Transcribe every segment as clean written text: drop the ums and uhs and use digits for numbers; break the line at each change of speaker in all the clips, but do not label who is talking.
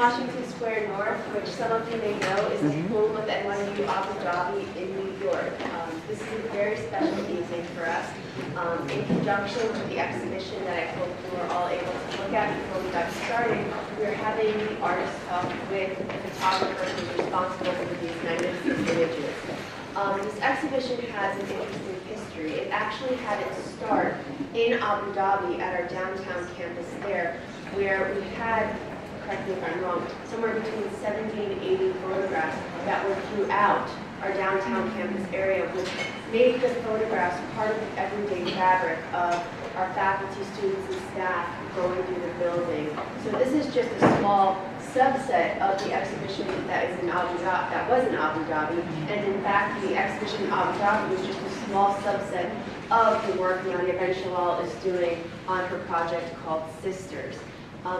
Washington Square North, which some of you may know is the home of NYU Abu Dhabi in New York. This is a very special evening for us. In conjunction with the exhibition that I hope you were all able to look at before we got started, we're having the artist talk with the photographer who's responsible for these magnificent images. This exhibition has an interesting history. It actually had its start in Abu Dhabi at our downtown campus there, where we had, correct me if I'm wrong, somewhere between 70 and 80 photographs that were throughout our downtown campus area, which made the photographs part of the everyday fabric of our faculty, students, and staff going through the building. So this is just a small subset of the exhibition that is in Abu Dhabi, that was in Abu Dhabi, and in fact the exhibition in Abu Dhabi was just a small subset of the work Nadia Benchallal is doing on her project called Sisters.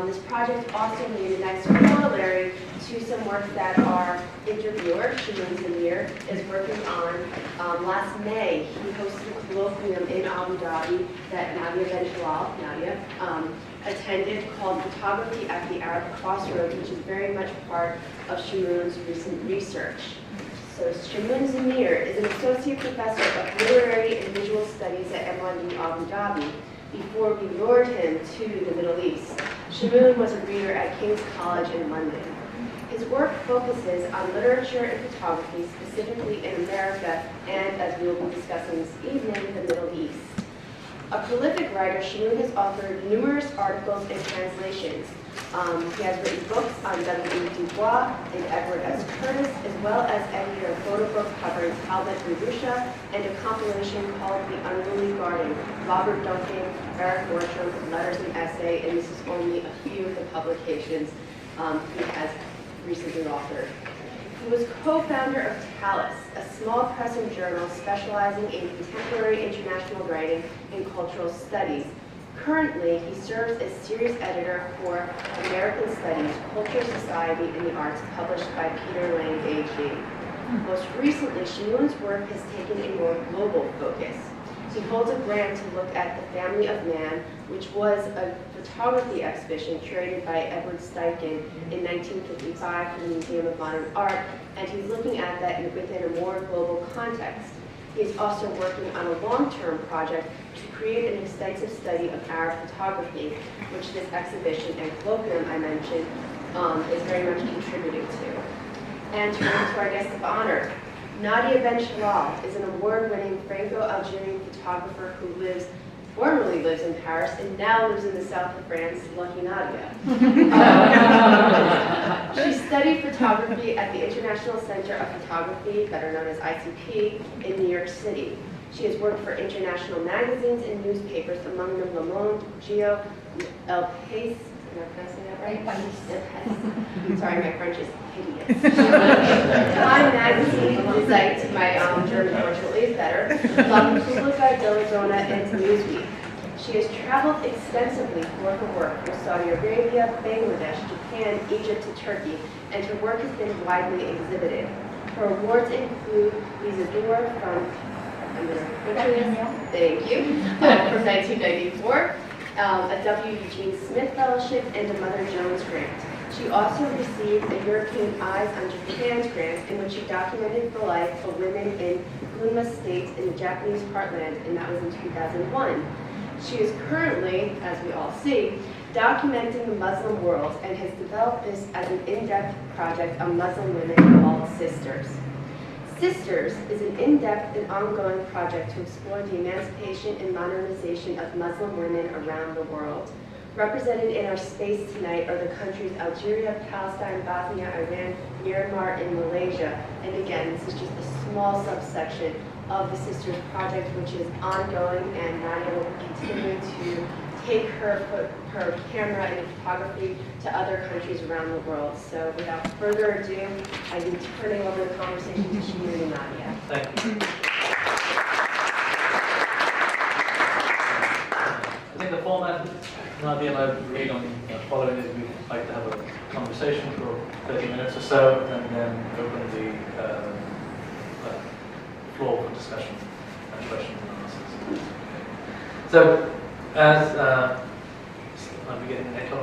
This project also made a nice corollary to some work that our interviewer, Shamoon Zamir, is working on. Last May, he hosted a colloquium in Abu Dhabi that Nadia Benchallal, attended called Photography at the Arab Crossroads, which is very much part of Shamoon's recent research. So Shamoon Zamir is an associate professor of literary and visual studies at NYU Abu Dhabi. Before we lured him to the Middle East, Shamoon was a reader at King's College in London. His work focuses on literature and photography, specifically in America, and as we will be discussing this evening, the Middle East. A prolific writer, Shamoon has authored numerous articles and translations. He has written books on W. Du Bois and Edward S. Curtis, as well as edited a photo book covering Talbot and Rusha, and a compilation called The Unruly Garden, Robert Duncan, Eric Nordstrom, Letters and Essay, and this is only a few of the publications he has recently authored. He was co-founder of Talus, a small press and journal specializing in contemporary international writing and cultural studies. Currently, he serves as series editor for American Studies, Culture, Society, and the Arts, published by Peter Lang, AG. Most recently, Shamoon's work has taken a more global focus. He holds a grant to look at The Family of Man, which was a photography exhibition curated by Edward Steichen in 1955 for the Museum of Modern Art, and he's looking at that within a more global context. He is also working on a long-term project to create an extensive study of Arab photography, which this exhibition and colloquium I mentioned is very much contributing to. And turning to our guest of honor, Nadia Benchallal is an award-winning Franco-Algerian photographer who formerly lives in Paris and now lives in the south of France. Lucky Nadia. She studied photography at the International Center of Photography, better known as ICP, in New York City. She has worked for international magazines and newspapers, among them Le Monde, Geo, El País. Am I pronouncing that right? Yes. Sorry, my French is hideous. Time Magazine, Zeit, my German fortunately is better, La Repubblica de la Zona, and Newsweek. She has traveled extensively for her work with Saudi Arabia, Bangladesh, Japan, Egypt, and Turkey, and her work has been widely exhibited. Her awards include Lisa d'Or from, I'm going to butcher this, thank you, from 1994, a W. Eugene Smith Fellowship, and a Mother Jones Grant. She also received a European Eyes on Japan's grant, in which she documented the life of women in Gunma State in the Japanese heartland, and that was in 2001. She is currently, as we all see, documenting the Muslim world and has developed this as an in-depth project on Muslim women called Sisters. Sisters is an in-depth and ongoing project to explore the emancipation and modernization of Muslim women around the world. Represented in our space tonight are the countries Algeria, Palestine, Bosnia, Iran, Myanmar, and Malaysia. And again, this is just a small subsection of the Sisters project, which is ongoing, and Nadia will continue to take her camera and photography to other countries around the world. So without further ado, I'm turning over the conversation to Shamoon and Nadia.
Thank you. I think the format Nadia and I agreed on following is we'd like to have a conversation for 30 minutes or so, and then open the floor for discussion and questions and answers. So, as I'm beginning the next one,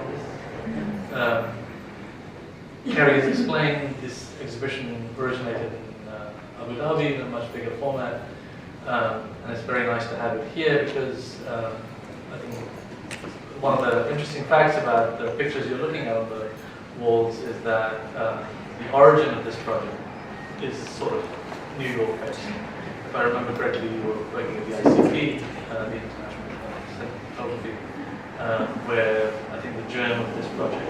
Kerry has explained, this exhibition originated in Abu Dhabi in a much bigger format, and it's very nice to have it here because I think one of the interesting facts about the pictures you're looking at on the walls is that the origin of this project is sort of New York based. If I remember correctly, you were working at the ICP, the International Photography, where I think the germ of this project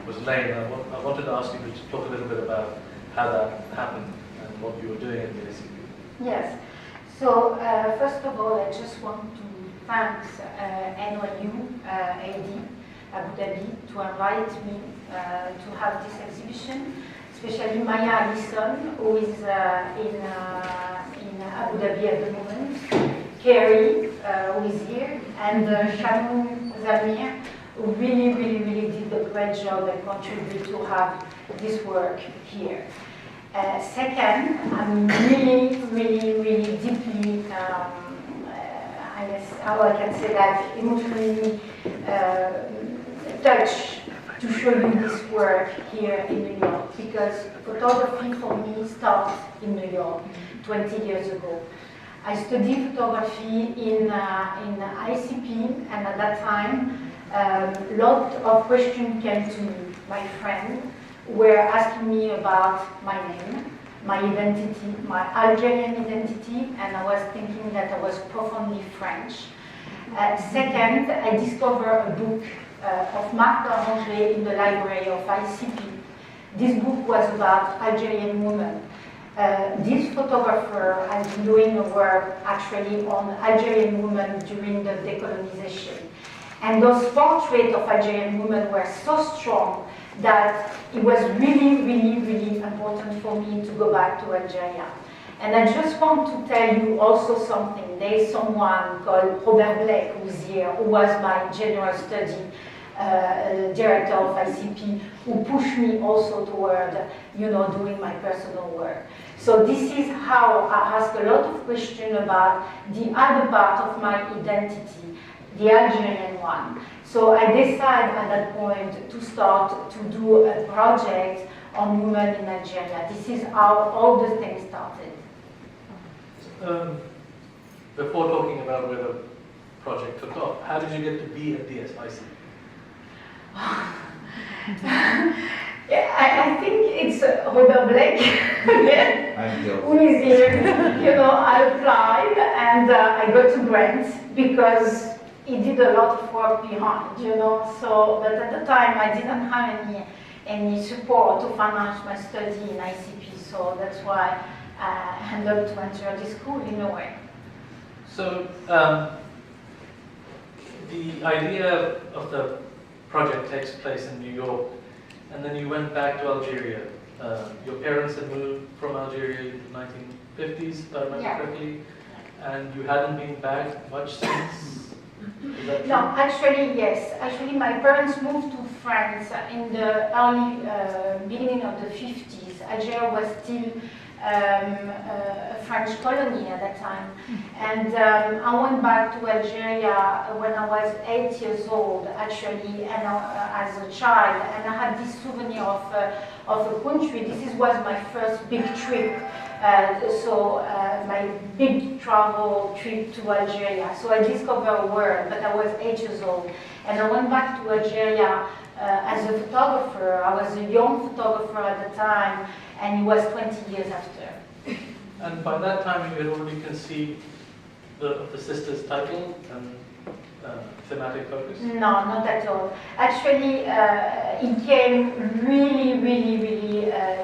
was laid. I wanted to ask you to talk a little bit about how that happened and what you were doing at the ICP.
Yes. So first of all, I just want to thank NYUAD Abu Dhabi to invite me to have this exhibition, especially Maya Allison, who is in Abu Dhabi at the moment, Kerry, who is here, and Shamoon Zamir, who really did a great job and contributed to have this work here. Second, I'm really deeply, I guess how I can say that, emotionally touched to show you this work here in New York, because photography for me started in New York 20 years ago. I studied photography in ICP, and at that time, a lot of questions came to me. My friends were asking me about my name, my identity, my Algerian identity, and I was thinking that I was profoundly French. Second, I discovered a book of Marc D'Oranger in the library of ICP. This book was about Algerian women. This photographer has been doing a work actually on Algerian women during the decolonization. And those portraits of Algerian women were so strong that it was really important for me to go back to Algeria. And I just want to tell you also something. There is someone called Robert Blake who's here, who was my general study director of ICP, who pushed me also toward, doing my personal work. So this is how I ask a lot of questions about the other part of my identity, the Algerian one. So I decided at that point to start to do a project on women in Algeria. This is how all the things started.
Before talking about where the project took off, how did you get to be at DSIC?
Yeah, I think it's Robert Blake who is here. I applied and I got to grant because he did a lot of work behind, So, but at the time I didn't have any support to finance my study in ICP, so that's why I ended up to enter this school in a way.
So, the idea of the project takes place in New York, and then you went back to Algeria. Your parents had moved from Algeria in the 1950s, if I remember correctly, and you hadn't been back much since? Is that true?
No, actually, yes. Actually, my parents moved to France in the early beginning of the 50s. Algeria was still a French colony at that time. And I went back to Algeria when I was 8 years old, actually, and as a child. And I had this souvenir of a country. This was my first big trip. My big travel trip to Algeria. So I discovered a world, but I was 8 years old. And I went back to Algeria as a photographer. I was a young photographer at the time, and it was 20 years after.
And by that time you had already conceived the sister's title and thematic focus?
No, not at all. Actually, it came really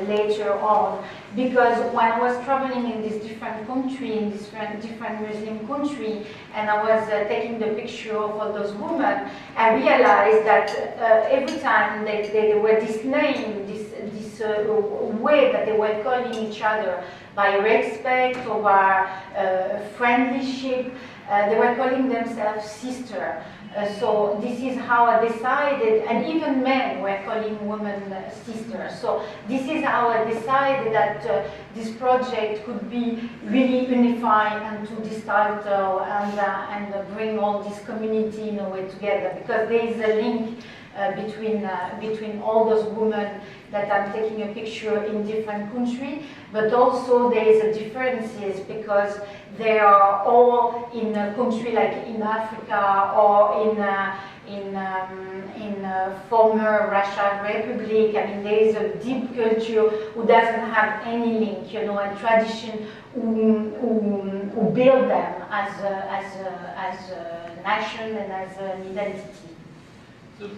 later on, because when I was traveling in this different country, in this different Muslim country, and I was taking the picture of all those women, I realized that every time they were this name, this way that they were calling each other by respect or by friendship, they were calling themselves sister. So this is how I decided, and even men were calling women sisters. So this is how I decided that this project could be really unified and to this title and bring all this community in a way together, because there is a link between all those women that I'm taking a picture in different countries, but also there is a differences because they are all in a country like in Africa or in former Russian Republic. I mean, there is a deep culture who doesn't have any link, you know, and tradition who build them as a nation and as an identity.
So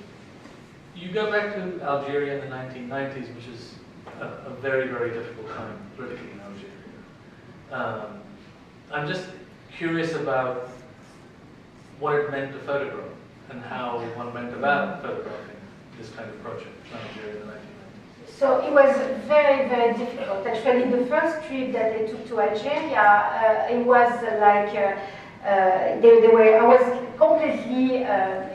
you go back to Algeria in the 1990s, which is a very, very difficult time politically in Algeria. I'm just curious about what it meant to photograph and how one went about photographing this kind of project in Algeria in the 1990s.
So it was very, very difficult. Actually, the first trip that I took to Algeria, it was like I was completely,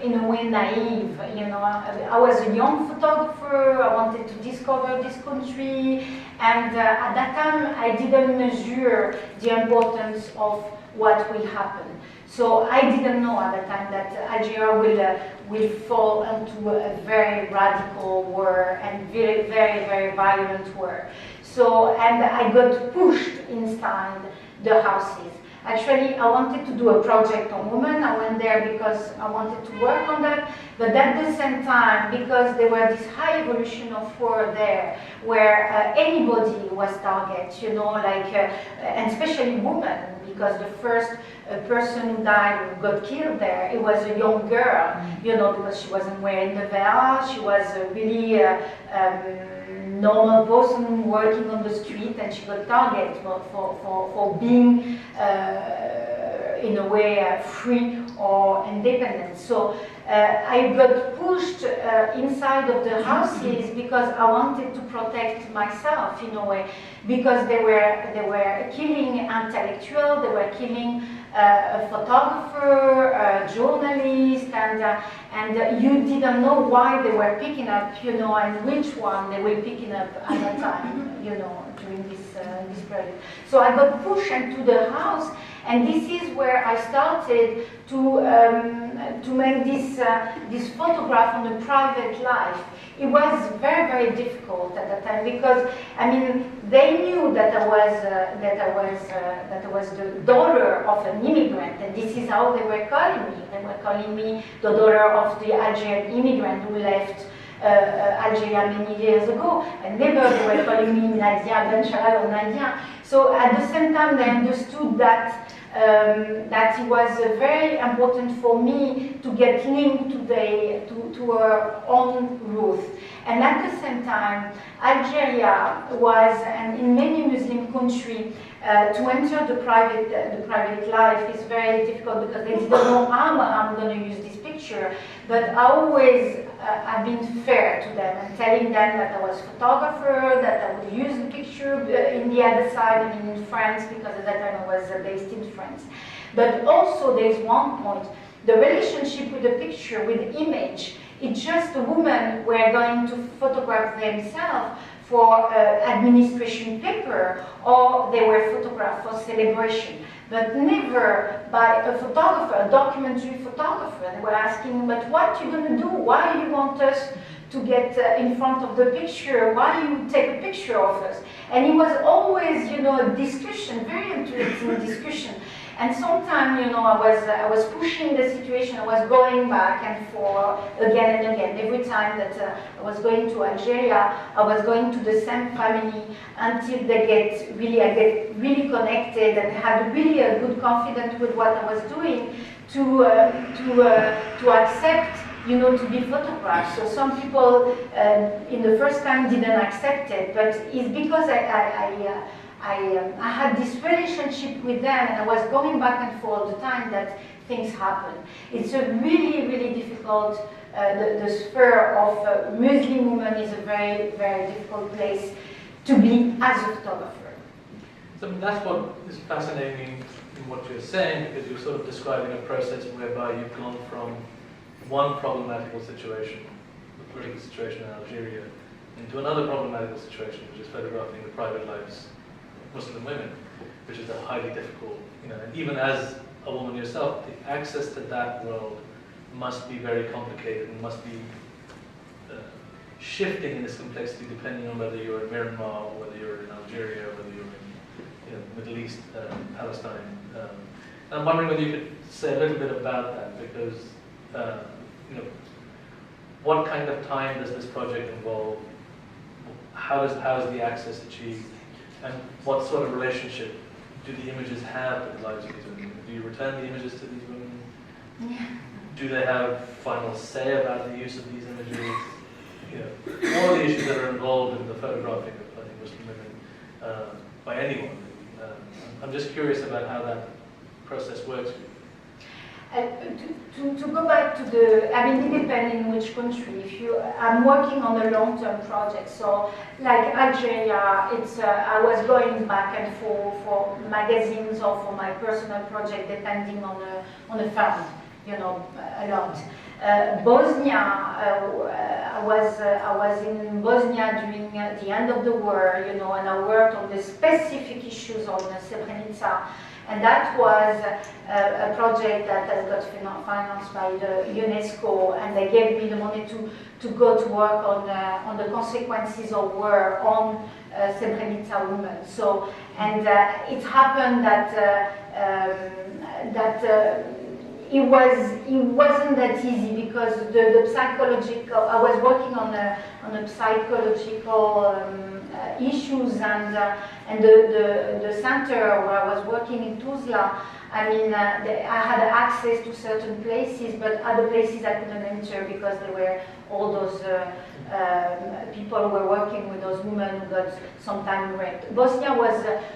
in a way, naive. You know, I was a young photographer. I wanted to discover this country, and at that time, I didn't measure the importance of what will happen. So I didn't know at the time that Algeria will fall into a very radical war and very, very, very violent war. So, and I got pushed inside the houses. Actually, I wanted to do a project on women. I went there because I wanted to work on that. But at the same time, because there were this high evolution of war there, where anybody was target, you know, like, and especially women, because the first person who died, who got killed there, it was a young girl, you know, because she wasn't wearing the veil. She was really normal person working on the street, and she got targeted for being in a way free or independent. So I got pushed inside of the houses because I wanted to protect myself in a way, because they were killing intellectuals, they were killing a photographer, a journalist, and you didn't know why they were picking up, you know, and which one they were picking up at that time, you know, during this period. So I got pushed into the house, and this is where I started to make this photograph on the private life. It was very, very difficult at that time because, I mean, they knew that I was the daughter of an immigrant, and this is how they were calling me. They were calling me the daughter of the Algerian immigrant who left Algeria many years ago, and never they were calling me Nadia Benchallal or Nadia. So at the same time, they understood that that it was very important for me to get linked to her own roots. And at the same time, Algeria was, and in many Muslim countries, to enter the private life is very difficult because they didn't know how I'm going to use this picture. But I always have been fair to them and telling them that I was a photographer, that I would use the picture in the other side, I mean in France, because at that time I was based in France. But also there's one point, the relationship with the picture, with the image, it's just the women were going to photograph themselves for administration paper, or they were photographed for celebration, but never by a photographer, a documentary photographer. They were asking, but what are you going to do? Why do you want us to get in front of the picture? Why do you take a picture of us? And it was always, you know, a discussion, very interesting discussion. And sometimes, you know, I was pushing the situation. I was going back and forth again and again. Every time that I was going to Algeria, I was going to the same family until I get really connected and had really a good confidence with what I was doing to accept, you know, to be photographed. So some people in the first time didn't accept it, but it's because I had this relationship with them, and I was going back and forth all the time that things happen. It's a really, really difficult, the sphere of Muslim women is a very, very difficult place to be as a photographer.
So that's what is fascinating in what you're saying, because you're sort of describing a process whereby you've gone from one problematical situation, the political situation in Algeria, into another problematical situation, which is photographing the private lives Muslim women, which is a highly difficult, you know, and even as a woman yourself, the access to that world must be very complicated and must be shifting in its complexity depending on whether you're in Myanmar or whether you're in Algeria or whether you're in Middle East, Palestine. And I'm wondering whether you could say a little bit about that, because what kind of time does this project involve? How is the access achieved? And what sort of relationship do the images have with the lives of these women? Do you return the images to these women?
Yeah.
Do they have final say about the use of these images? All the issues that are involved in the photographing of Muslim women by anyone. I'm just curious about how that process works.
To go back to it depends in which country. I'm working on a long-term project, so like Algeria, I was going back and forth for magazines or for my personal project, depending on the fund, a lot. Bosnia, I was in Bosnia during the end of the war, and I worked on the specific issues on Srebrenica. And that was a project that got financed by the UNESCO, and they gave me the money to go to work on the consequences of war on Srebrenica women. So, and it happened that it wasn't that easy, because the psychological, I was working on the psychological issues, and the center where I was working in Tuzla, I had access to certain places, but other places I couldn't enter because there were all those people who were working with those women who got sometimes raped. Bosnia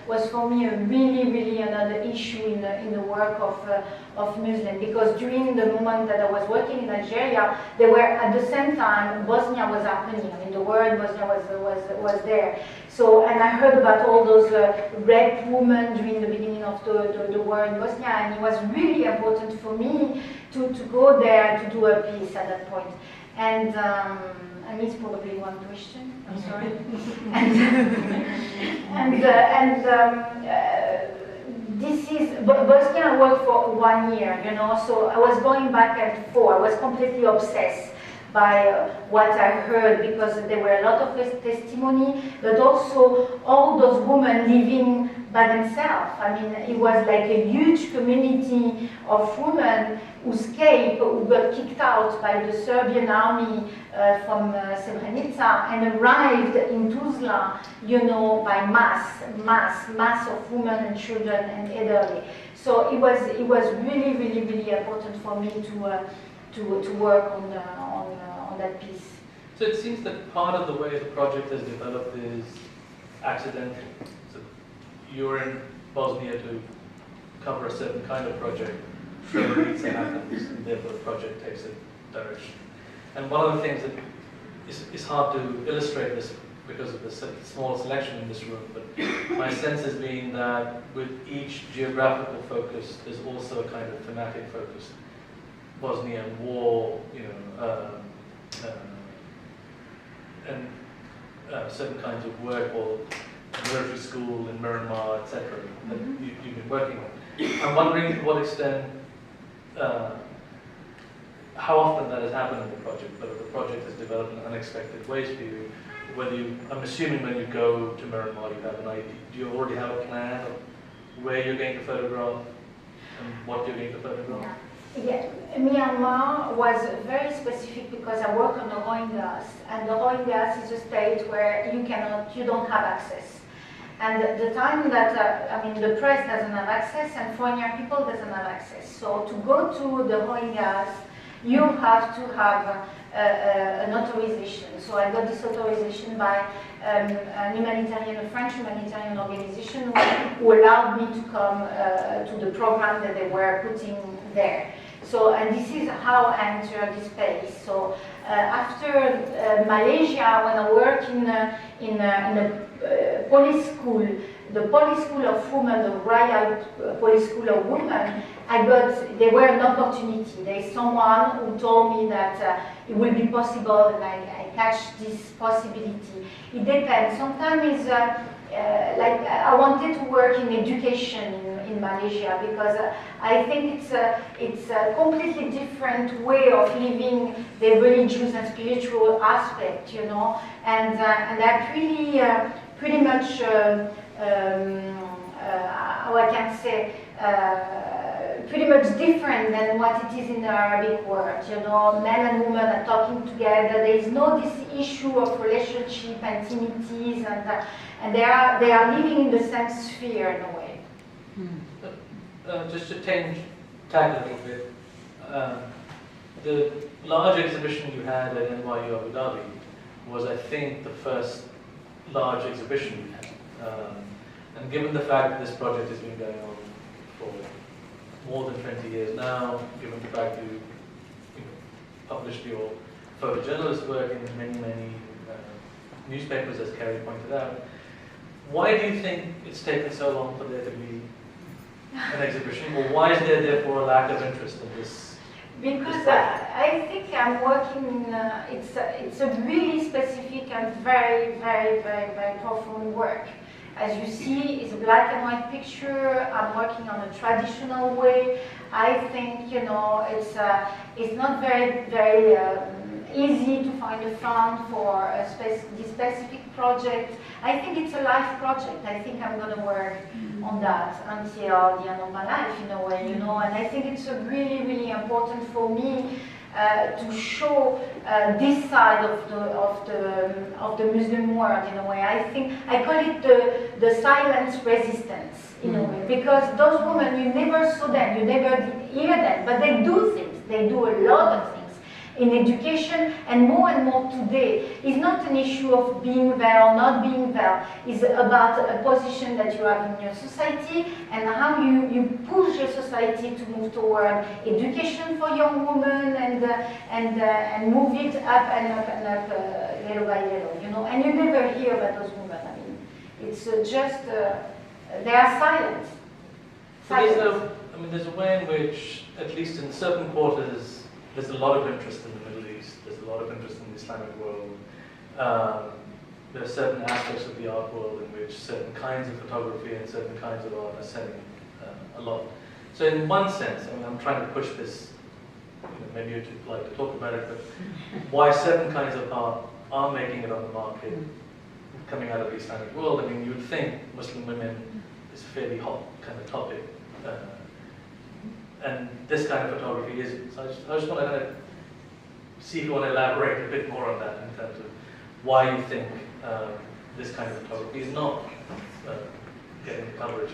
was for me a really another issue in the work of Muslim, because during the moment that I was working in Algeria, they were at the same time Bosnia was happening. The war in Bosnia was there. So, and I heard about all those raped women during the beginning of the war in Bosnia, and it was really important for me to go there to do a piece at that point. And I missed probably one question. I'm sorry. This is Bosnia. I worked for 1 year, so I was going back and forth. I was completely obsessed by what I heard, because there were a lot of testimony, but also all those women living by themselves. It was like a huge community of women who escaped, who got kicked out by the Serbian army from Srebrenica and arrived in Tuzla, by mass of women and children and elderly. So it was really important for me to work on that piece.
So it seems that part of the way the project has developed is accidental. So you're in Bosnia to cover a certain kind of project, Srebrenica happens, and therefore the project takes a direction. And one of the things that is hard to illustrate this because of the small selection in this room, but my sense has been that with each geographical focus, there's also a kind of thematic focus. Bosnia and war, and certain kinds of work, or military school in Myanmar, etc., that you've been working on. I'm wondering to what extent, how often that has happened in the project, whether the project has developed in unexpected ways for you, I'm assuming when you go to Myanmar you have an idea. Do you already have a plan of where you're going to photograph and what you're going to photograph?
Yeah, Myanmar was very specific because I work on the Rohingyas, and the Rohingyas is a state where you don't have access. And the time that, the press doesn't have access and foreign people doesn't have access. So to go to the Rohingyas, you have to have an authorization. So I got this authorization by a French humanitarian organization who allowed me to come to the program that they were putting there. So, and this is how I entered this space. So after Malaysia, when I worked in a police school, the police school of women, the Royal Police School of Women, there were an opportunity. There is someone who told me that it will be possible, and I catch this possibility. It depends. Sometimes it's like I wanted to work in education in Malaysia, because I think it's a completely different way of living the religious and spiritual aspect, you know, and that really pretty much how I can say, pretty much different than what it is in the Arabic world. You know, men and women are talking together. There is no this issue of relationship and intimities, and they are living in the same sphere in a way.
Just to change tack a little bit, the large exhibition you had at NYU Abu Dhabi was, I think, the first large exhibition you had. And given the fact that this project has been going on for more than 20 years now, given the fact you published your photojournalist work in many, many newspapers, as Kerry pointed out, why do you think it's taken so long for there to be an exhibition, or why is there therefore a lack of interest in this?
Because I think I'm working, it's a really specific and very, very, very, very profound work. As you see, it's a black and white picture. I'm working on a traditional way. I think, you know, it's not very, very easy to find a fund for this specific project. I think it's a life project. I think I'm going to work on that until the end of my life, in a way, you know. And I think it's really, really important for me to show this side of the Muslim world, in a way. I think I call it the silent resistance, in a way, because those women, you never saw them, you never hear them, but they do things. They do a lot of things in education, and more today. It's not an issue of being there or not being there. It's about a position that you have in your society and how you push your society to move toward education for young women and move it up and up and up, little by little, you know. And you never hear about those women. I mean, it's just they are silent.
There's a way in which, at least in certain quarters, there's a lot of interest in the Middle East. There's a lot of interest in the Islamic world. There are certain aspects of the art world in which certain kinds of photography and certain kinds of art are selling a lot. So in one sense, I mean, I'm trying to push this, maybe you'd like to talk about it, but why certain kinds of art are making it on the market coming out of the Islamic world. I mean, you'd think Muslim women is a fairly hot kind of topic. And this kind of photography isn't. So I just want to kind of see if you want to elaborate a bit more on that in terms of why you think this kind of photography is not getting the coverage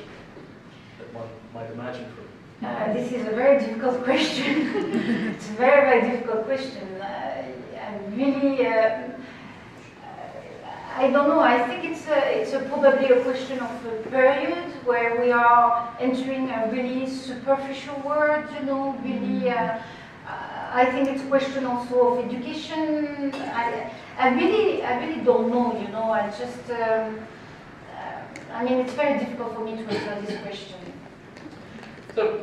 that one might imagine from it.
This is a very difficult question. It's a very, very difficult question. I really, I don't know. I think it's probably a question of a period where we are entering a really superficial world. You know, really. I think it's a question also of education. I really don't know. You know, I just. I mean, it's very difficult for me to answer this question.
So,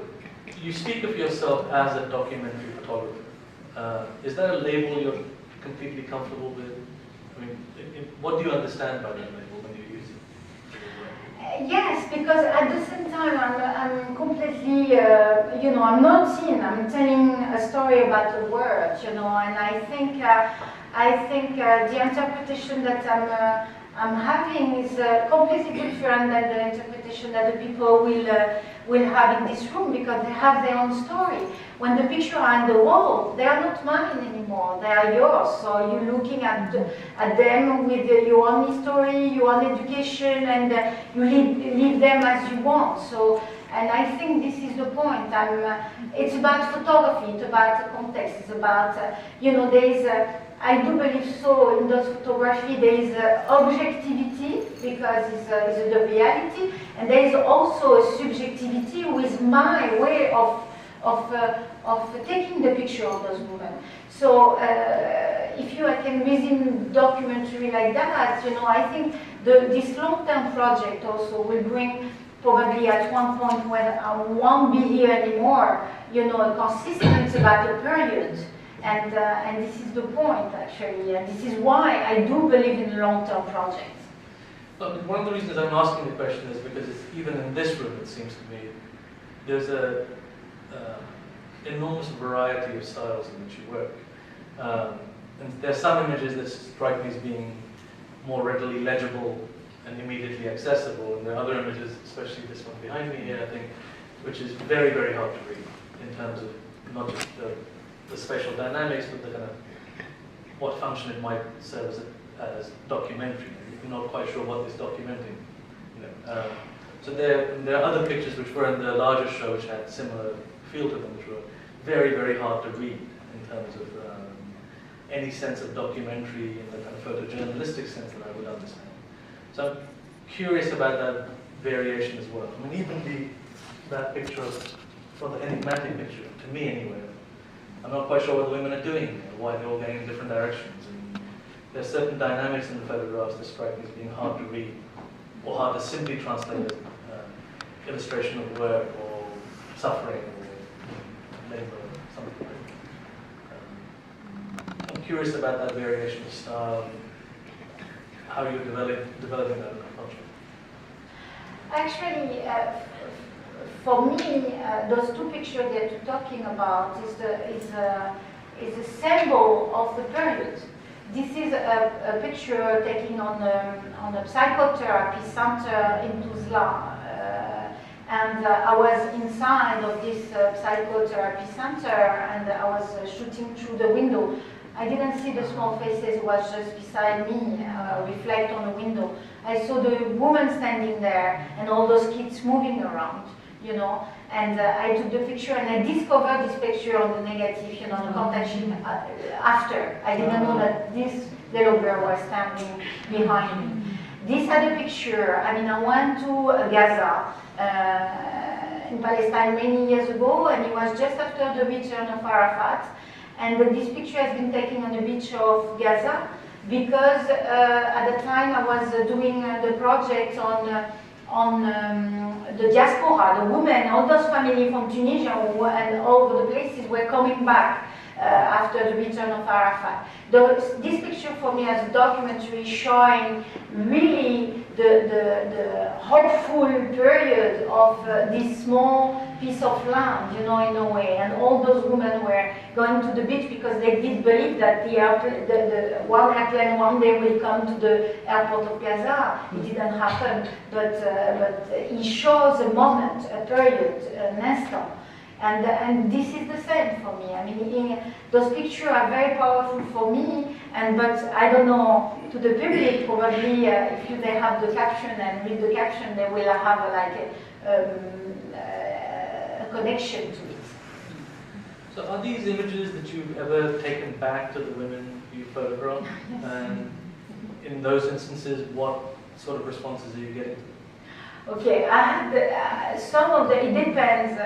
you speak of yourself as a documentary photographer. Is that a label you're completely comfortable with? I mean, what do you understand by that label when you use it?
Yes, because at the same time I'm completely, I'm not in. I'm telling a story about the world, and I think the interpretation that I'm having is completely different than the interpretation that the people will have in this room, because they have their own story. When the pictures are on the wall, they are not mine anymore, they are yours. So you're looking at them with your own story, your own education, and you leave them as you want. So, and I think this is the point. It's about photography, it's about context, it's about, I do believe so in those photography there is objectivity, because it's the reality, and there is also a subjectivity with my way of taking the picture of those women. So if I can resume documentary like that, I think this long-term project also will bring probably at one point when I won't be here anymore, a consistence about a period. And this is the point, actually, and this is why I do believe in long-term projects.
But one of the reasons I'm asking the question is because even in this room, it seems to me, there's a enormous variety of styles in which you work. And there are some images that strike me as being more readily legible and immediately accessible, and there are other images, especially this one behind me here, I think, which is very, very hard to read in terms of not just the spatial dynamics, but the kind of what function it might serve as documentary. You're not quite sure what it's documenting. So there are other pictures which were in the larger show which had similar feel to them, which were very, very hard to read in terms of any sense of documentary in the kind of photojournalistic sense that I would understand. So I'm curious about that variation as well. I mean, even that picture for the enigmatic picture, to me anyway, I'm not quite sure what the women are doing here, why they're all going in different directions. And there's certain dynamics in the photographs that strike me as being hard to read, or hard to simply translate as illustration of work or suffering or labor or something like that. I'm curious about that variation of style, how you're developing that in the project.
Actually, for me, those two pictures that you're talking about is a symbol of the period. This is a picture taken on a psychotherapy center in Tuzla. And I was inside of this psychotherapy center, and I was shooting through the window. I didn't see the small faces, it was just beside me, reflect on the window. I saw the woman standing there and all those kids moving around, and I took the picture and I discovered this picture on the negative, the contact sheet after. I didn't know that this little girl was standing behind me. This other picture, I went to Gaza in Palestine many years ago, and it was just after the return of Arafat. And this picture has been taken on the beach of Gaza because at the time I was doing the project on the diaspora, the women, all those families from Tunisia and all over the places were coming back after the return of Arafat. This picture for me as a documentary showing really the hopeful period of this small piece of land, in a way. And all those women were going to the beach because they did believe that the one airplane one day will come to the airport of Gaza. It didn't happen, but it shows a moment, a period, an instant. And this is the same for me. Those pictures are very powerful for me, but I don't know, to the public, probably, if they have the caption and read the caption, they will have a connection to it.
So are these images that you've ever taken back to the women you photographed?
Yes.
And in those instances, what sort of responses are you getting?
Okay, I had some of the, it depends.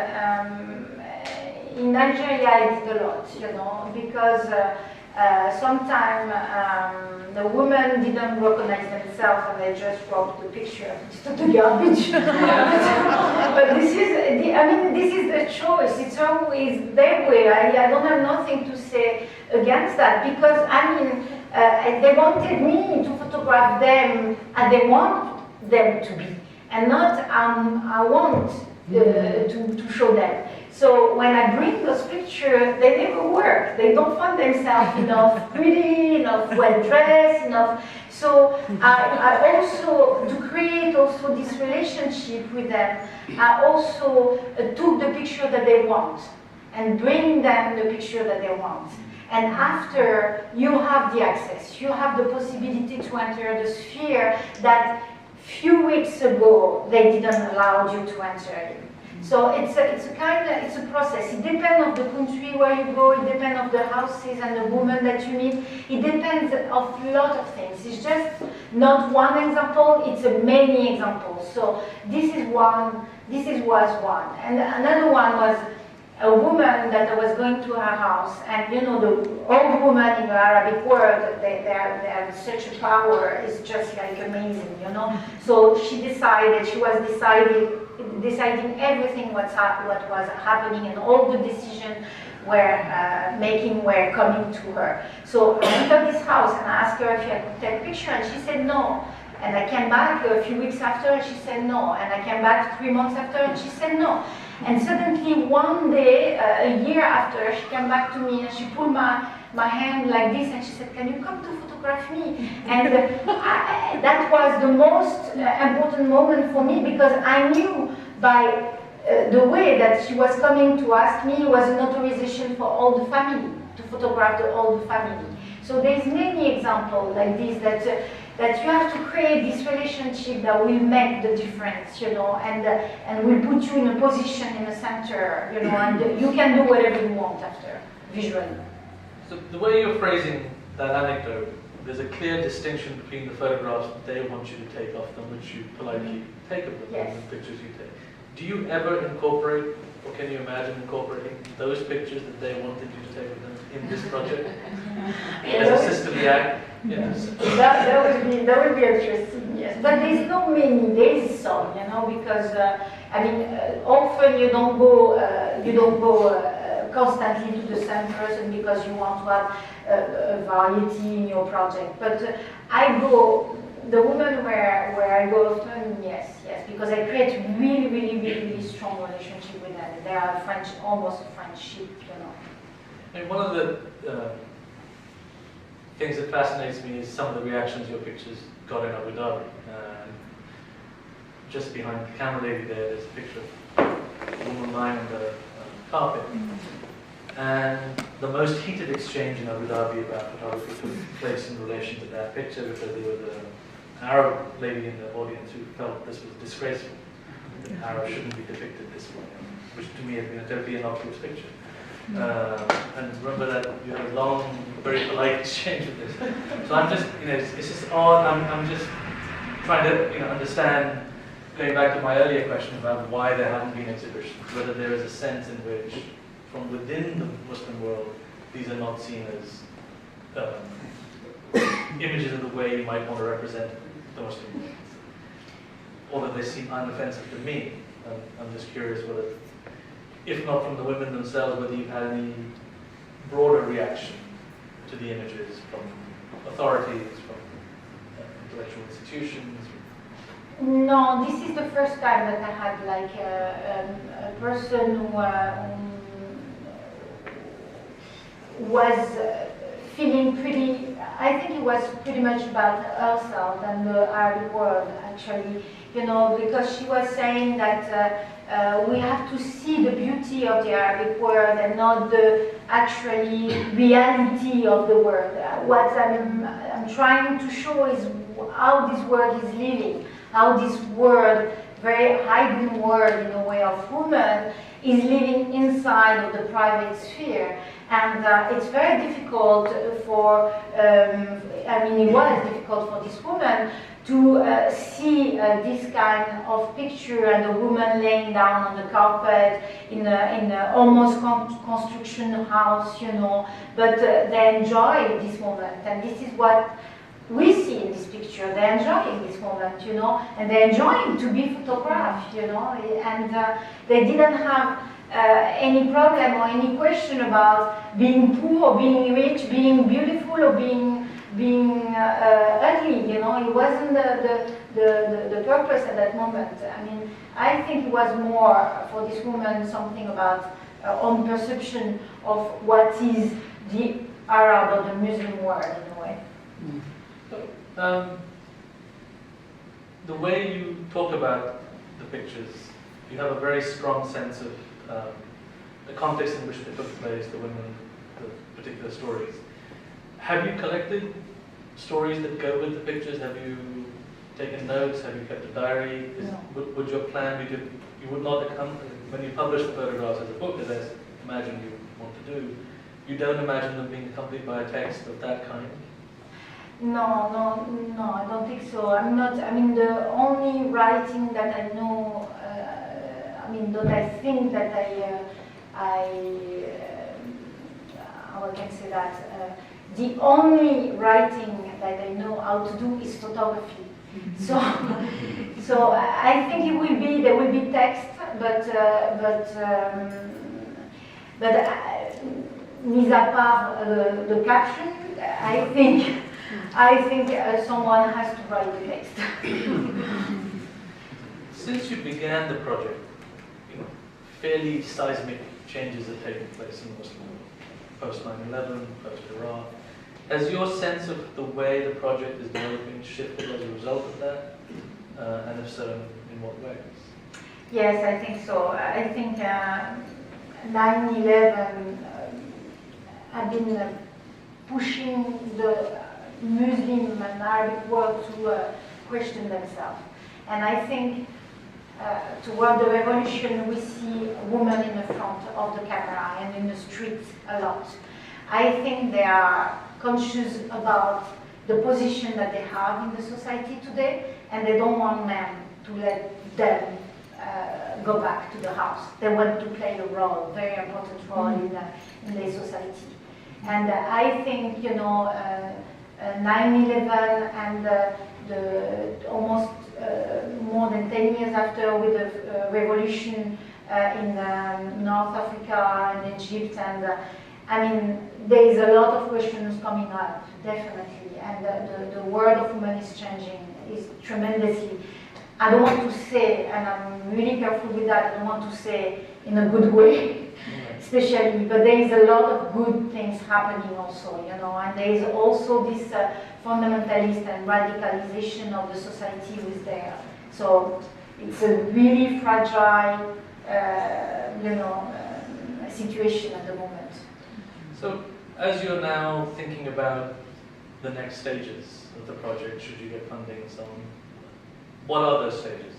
In Algeria I did a lot, because sometimes the women didn't recognize themselves and they just dropped the picture to the garbage. But this is the choice. It's always their way. I don't have nothing to say against that because they wanted me to photograph them and they want them to be. And not I want to show them. So when I bring those pictures, they never work. They don't find themselves enough pretty, enough well-dressed, enough. So I also, to create also this relationship with them, I also took the picture that they want and bring them the picture that they want. And after, you have the access. You have the possibility to enter the sphere that few weeks ago they didn't allow you to enter in. So it's a process. It depends on the country where you go, it depends on the houses and the women that you meet. It depends of a lot of things. It's just not one example, it's a many examples. So this was one. And another one was a woman that I was going to her house, and the old woman in the Arabic world, they have such a power, it's just like amazing, So she was deciding everything what was happening, and all the decisions were coming to her. So I entered this house and I asked her if I could take a picture, and she said no. And I came back a few weeks after and she said no. And I came back 3 months after and she said no. And suddenly one day, a year after, she came back to me and she pulled my hand like this and she said, can you come to photograph me? And that was the most important moment for me because I knew by the way that she was coming to ask me was an authorization for all the family, to photograph all the family. So there's many examples like this that you have to create this relationship that will make the difference, you know, and will put you in a position in the center, you know, and you can do whatever you want after, visually.
So the way you're phrasing that anecdote, there's a clear distinction between the photographs that they want you to take of them, which you politely take of them,
Yes.
and the pictures you take. Do you ever incorporate, or can you imagine incorporating those pictures that they wanted you to take of them in this project? As a sisterly act? Yes.
That would be interesting, yes. But there's not many, there is some, you know, because I mean, often you don't go constantly to the same person because you want to have a variety in your project. But I go, the women where I go often, yes, because I create really strong relationship with them. They are French, almost a friendship, you know.
And one of the things that fascinates me is some of the reactions your pictures got in Abu Dhabi. Just behind the camera lady there's a picture of a woman lying on the carpet. And the most heated exchange in Abu Dhabi about photography took place in relation to that picture because there was an Arab lady in the audience who felt this was disgraceful, that Arabs shouldn't be depicted this way, which to me had been a totally innocuous picture. And remember that you had a long, very polite exchange with this. So I'm just, you know, it's just odd. I'm just trying to, you know, understand, going back to my earlier question about why there haven't been exhibitions, whether there is a sense in which, from within the Muslim world, these are not seen as images of the way you might want to represent the Muslim world, or that they seem unoffensive to me. I'm just curious whether, if not from the women themselves, whether you've had any broader reaction to the images from authorities, from intellectual institutions.
No, this is the first time that I had like a person who was feeling pretty, I think it was pretty much about herself and the Arabic world actually, you know, because she was saying that we have to see the beauty of the Arabic world and not the actually reality of the world. What I'm trying to show is how this world is living, how this world, very hidden world in a way of woman, is living inside of the private sphere. And it's very difficult for, I mean, it was difficult for this woman to see this kind of picture and a woman laying down on the carpet in a almost construction house, you know, but they enjoy this moment, and this is what we see in this picture. They're enjoying this moment, you know, and they're enjoying to be photographed, you know, and they didn't have any problem or any question about being poor or being rich, being beautiful or being ugly, you know. It wasn't the purpose at that moment. I mean, I think it was more for this woman something about own perception of what is the Arab or the Muslim world in a way.
The way you talk about the pictures, you have a very strong sense of the context in which they took place, the women, the particular stories. Have you collected stories that go with the pictures? Have you taken notes? Have you kept a diary?
No.
Would your plan be to, you would not when you publish the photographs as a book, as I imagine you want to do, you don't imagine them being accompanied by a text of that kind?
No, I don't think so. I'm not, I mean, the only writing that I know, I mean, that I think that how I can say that, the only writing that I know how to do is photography. So I think there will be text, but mis à part the caption, I think I think someone has to write the text.
Since you began the project, fairly seismic changes have taken place in Muslim world, post 9/11, post Iraq. Has your sense of the way the project is developing shifted as a result of that? And if so, in what ways?
Yes, I think so. I think 9/11 have been pushing the Muslim and Arabic world to question themselves. And I think toward the revolution, we see women in the front of the camera and in the streets a lot. I think they are conscious about the position that they have in the society today, and they don't want men to let them go back to the house. They want to play a role, very important role in their society. And I think, 9/11 and the almost more than 10 years after with the revolution in North Africa and Egypt, and I mean, there is a lot of questions coming up, definitely, and the world of women is changing, is tremendously. I don't want to say, and I'm really careful with that, I don't want to say in a good way, especially, but there is a lot of good things happening also, and there is also this fundamentalist and radicalization of the society who is there. So it's a really fragile, situation at the moment.
So, as you're now thinking about the next stages of the project, should you get funding and so on, what are those stages?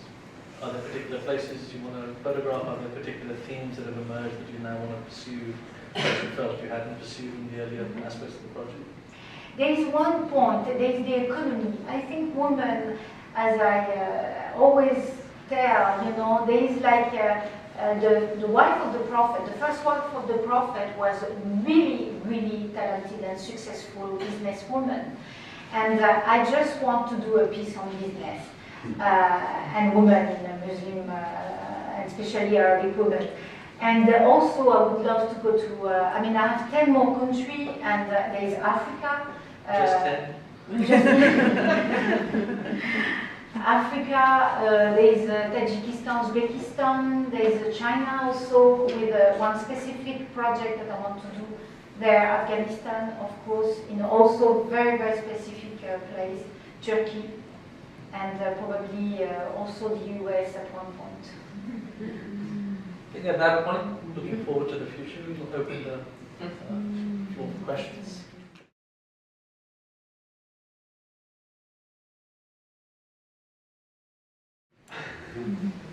Are there particular places you want to photograph? Are there particular themes that have emerged that you now want to pursue that you felt you hadn't pursued in the earlier aspects of the project?
There is one point, there is the economy. I think women, as I always tell, there is like the wife of the prophet, the first wife of the prophet was a really, really talented and successful businesswoman. And I just want to do a piece on business and women in a Muslim, and especially Arabic women. And also I would love to go to, I have 10 more countries, and there is Africa.
Just 10?
Africa, there is Tajikistan, Uzbekistan, there is China also with one specific project that I want to do there, Afghanistan, of course, in also very, very specific place, Turkey, and probably also the US at one point.
I think at that point, looking forward to the future, we will open the floor for questions.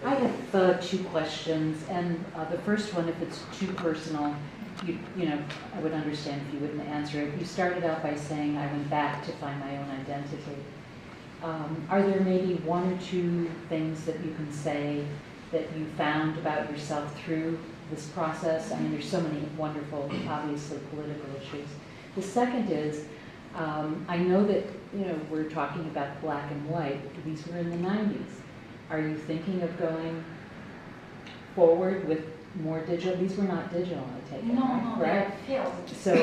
I have two questions, and the first one, if it's too personal, I would understand if you wouldn't answer it. You started out by saying, I went back to find my own identity. Are there maybe one or two things that you can say that you found about yourself through this process? There's so many wonderful, obviously, political issues. The second is, I know that, we're talking about black and white. These were in the 90s. Are you thinking of going forward with more digital? These were not digital, I take it, right?
No,
So,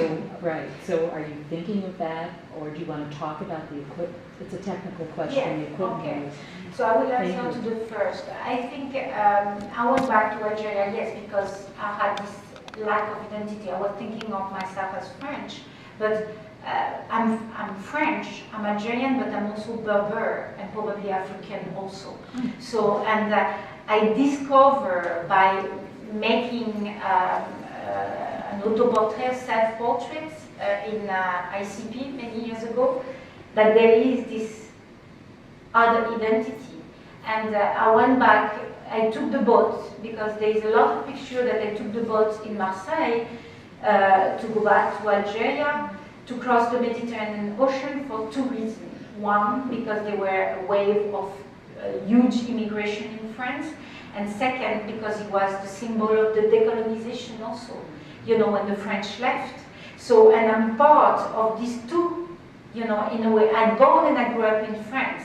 right. So are you thinking of that, or do you want to talk about the equipment? It's a technical question,
yeah,
the equipment.
Okay. So I will answer to the first. I think I went back to Algeria, yes, because I had this lack of identity. I was thinking of myself as French, but I'm French, I'm Algerian, but I'm also Berber and probably African also. So, and I discover by making an autoportrait, self-portrait in ICP many years ago, that there is this other identity. And I went back, I took the boat, because there is a lot of pictures that I took the boat in Marseille to go back to Algeria, to cross the Mediterranean Ocean for two reasons. One, because there were a wave of huge immigration in France, and second, because it was the symbol of the decolonization also, when the French left. So, and I'm part of these two, in a way. I'm born and I grew up in France,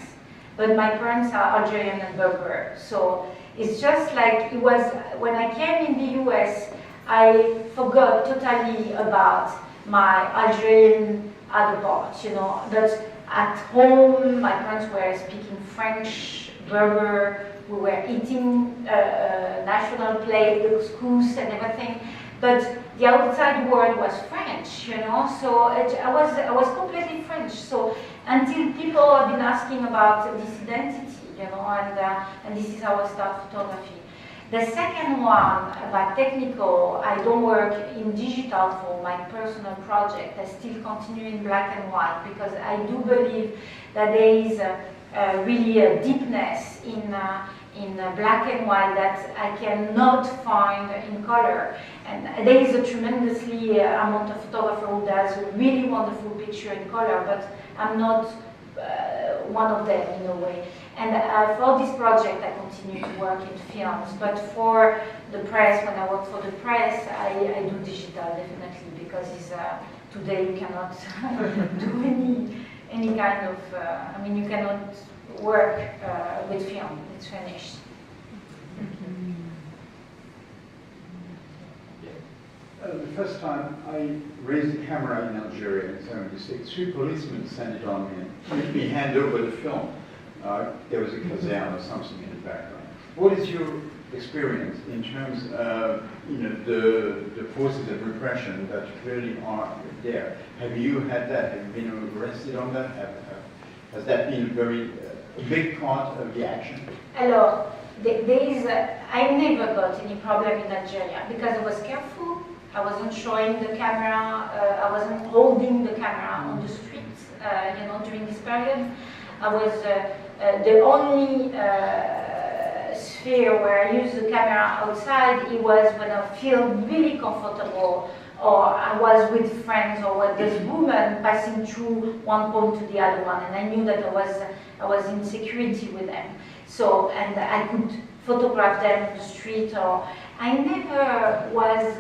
but my parents are Algerian and Berber. So it's just like it was, when I came in the US, I forgot totally about my Algerian other parts, you know. But at home, my parents were speaking French, Berber. We were eating national plate, the couscous and everything. But the outside world was French, you know. So I was completely French. So until people have been asking about this identity, you know, and this is how I start photography. The second one, about technical, I don't work in digital for my personal project. I still continue in black and white because I do believe that there is really a deepness in black and white that I cannot find in color. And there is a tremendously amount of photographer who does a really wonderful picture in color, but I'm not one of them in a way. And for this project, I continue to work in films. But for the press, when I work for the press, I do digital definitely because today you cannot do any kind of. I mean, you cannot work with film. It's finished.
The first time I raised the camera in Algeria in 1976, 3 policemen sent it on me and made me hand over the film. There was a kazan or something in the background. What is your experience in terms of the forces of repression that clearly are there? Have you had that? Have you been arrested on that? Has that been a big part of the action?
Alors, I never got any problem in Algeria because I was careful. I wasn't showing the camera. I wasn't holding the camera on the streets. During this period, I was the only sphere where I use the camera outside. It was when I feel really comfortable, or I was with friends, or with this woman passing through one point to the other one, and I knew that I was in security with them. So, and I could photograph them on the street, or I never was.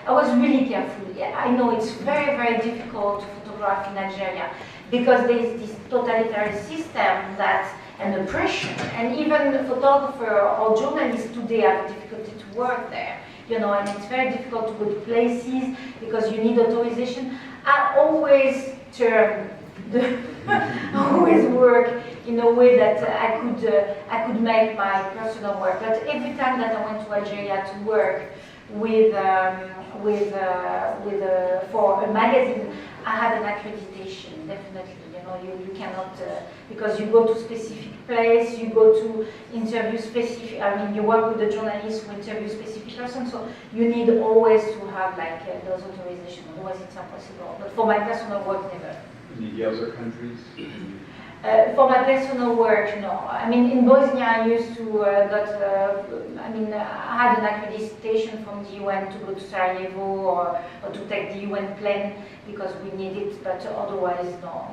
I was really careful. I know it's very, very difficult to photograph in Algeria because there is this totalitarian system and oppression, and even the photographer or journalists today have difficulty to work there. You know, and it's very difficult to go to places because you need authorization. I always always work in a way that I could make my personal work. But every time that I went to Algeria to work for a magazine, I had an accreditation, definitely. You cannot, because you go to specific place, you go to interview specific, you work with the journalists who interview specific person, so you need always to have those authorizations, otherwise it's impossible. But for my personal work, never.
In the other countries?
For my personal work, no. I mean, in Bosnia, I used to I had an accreditation from the UN to go to Sarajevo or to take the UN plane because we need it, but otherwise, no.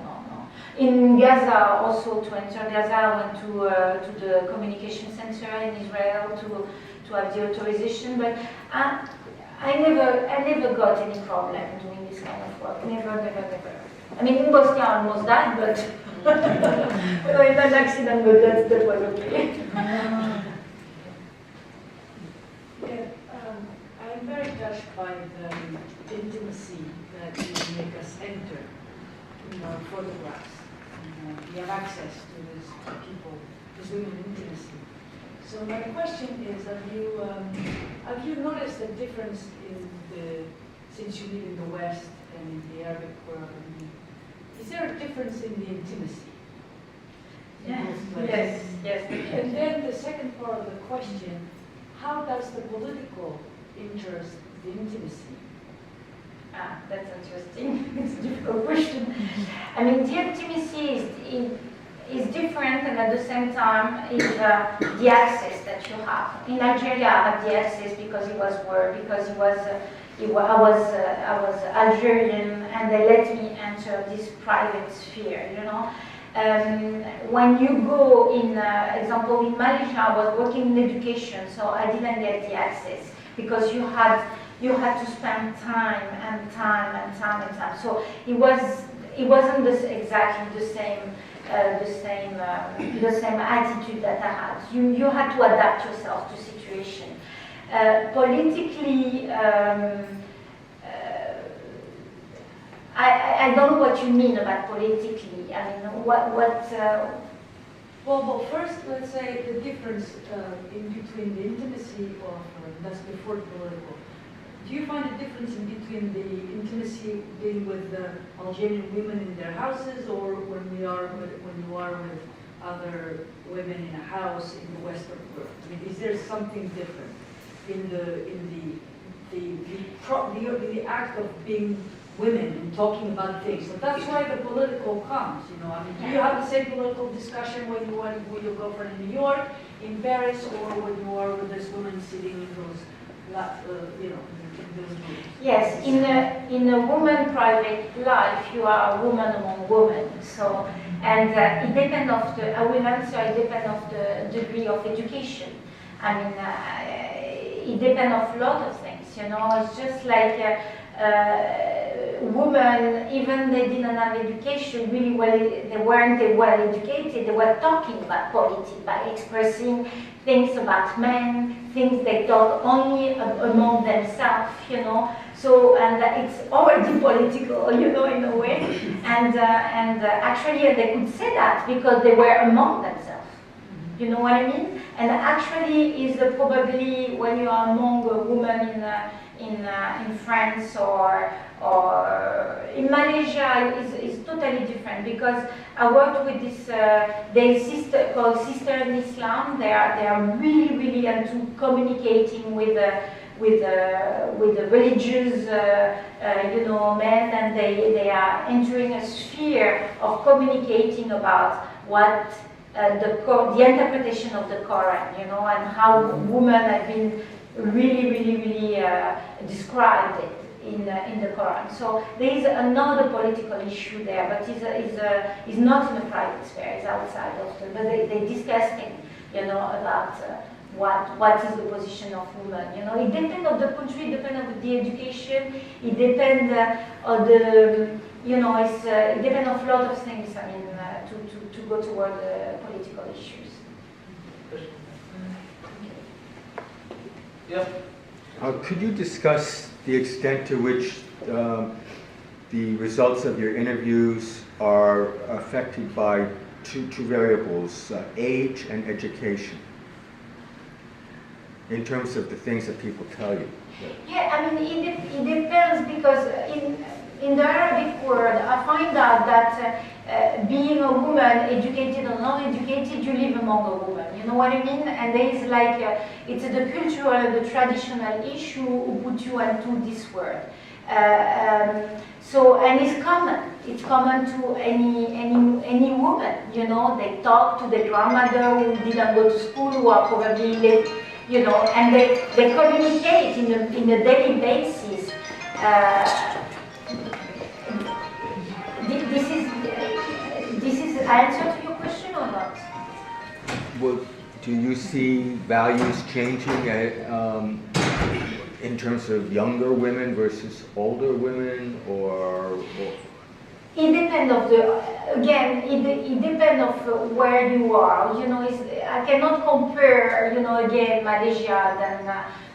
In Gaza, also to enter Gaza, I went to the communication center in Israel to have the authorization, but I never got any problem doing this kind of work. Never. I mean, in Bosnia, I almost died, but in an accident, but that was okay.
I'm very touched by the intimacy that you make us enter in our photographs. We have access to this people, this human intimacy. So my question is, have you noticed a difference since you live in the West and in the Arabic world? Is there a difference in the intimacy?
Yes.
And then the second part of the question, how does the political interest the intimacy?
That's interesting. It's a difficult question. I mean, the intimacy is different, and at the same time, is the access that you have. In Algeria, I had the access because it was work, because I was Algerian, and they let me enter this private sphere. When you go in, example, in Malaysia, I was working in education, so I didn't get the access because you had to spend time. So it wasn't exactly the same attitude that I had. You had to adapt yourself to situation. Politically, I don't know what you mean about politically. I mean,
Well, first, let's say the difference in between the intimacy of, that's before political. Do you find a difference in between the intimacy being with the Algerian women in their houses, or when you are with other women in a house in the Western world? I mean, is there something different in the act of being women and talking about things? So that's why the political comes, you know. I mean, do you have the same political discussion when you are with your girlfriend in New York, in Paris, or when you are with this woman sitting in those, you know, in those rooms?
Yes, in a woman private life, you are a woman among women. So, and it depends of the. I will answer. It depends of the degree of education. I mean, it depends of a lot of things. You know, it's just like. Women, even they didn't have education really well, they weren't well educated, they were talking about politics, by expressing things about men, things they thought only among themselves, you know. So, and it's already political, you know, in a way. And actually they could say that because they were among themselves. You know what I mean? And actually is probably when you are among a woman in France or in Malaysia is totally different, because I worked with this they sister called Sister in Islam. They are really into communicating with the religious you know, men, and they are entering a sphere of communicating about what the interpretation of the Quran, you know, and how women have been really described it in the Quran. So there is another political issue there, but is not in the private sphere, it's outside of the, but they discussing, you know, about what is the position of women. You know, it depends on the country, it depends on the education, it depends on the, you know, it depends on a lot of things. I mean, to go toward the political issues.
Yeah.
Could you discuss the extent to which the results of your interviews are affected by two variables, age and education, in terms of the things that people tell you?
Yeah, I mean, it depends, because in the Arabic world, I find out that being a woman, educated or not educated, you live among a woman. You know what I mean? And there is like, it's the cultural and the traditional issue who put you into this world. So, and it's common. It's common to any woman. You know, they talk to their grandmother who didn't go to school, who are probably late, you know, and they communicate in a daily basis. This is the answer to your question or not?
Well, do you see values changing in terms of younger women versus older women, or?
It depends of it depends of where you are. You know, I cannot compare, you know, again, Malaysia than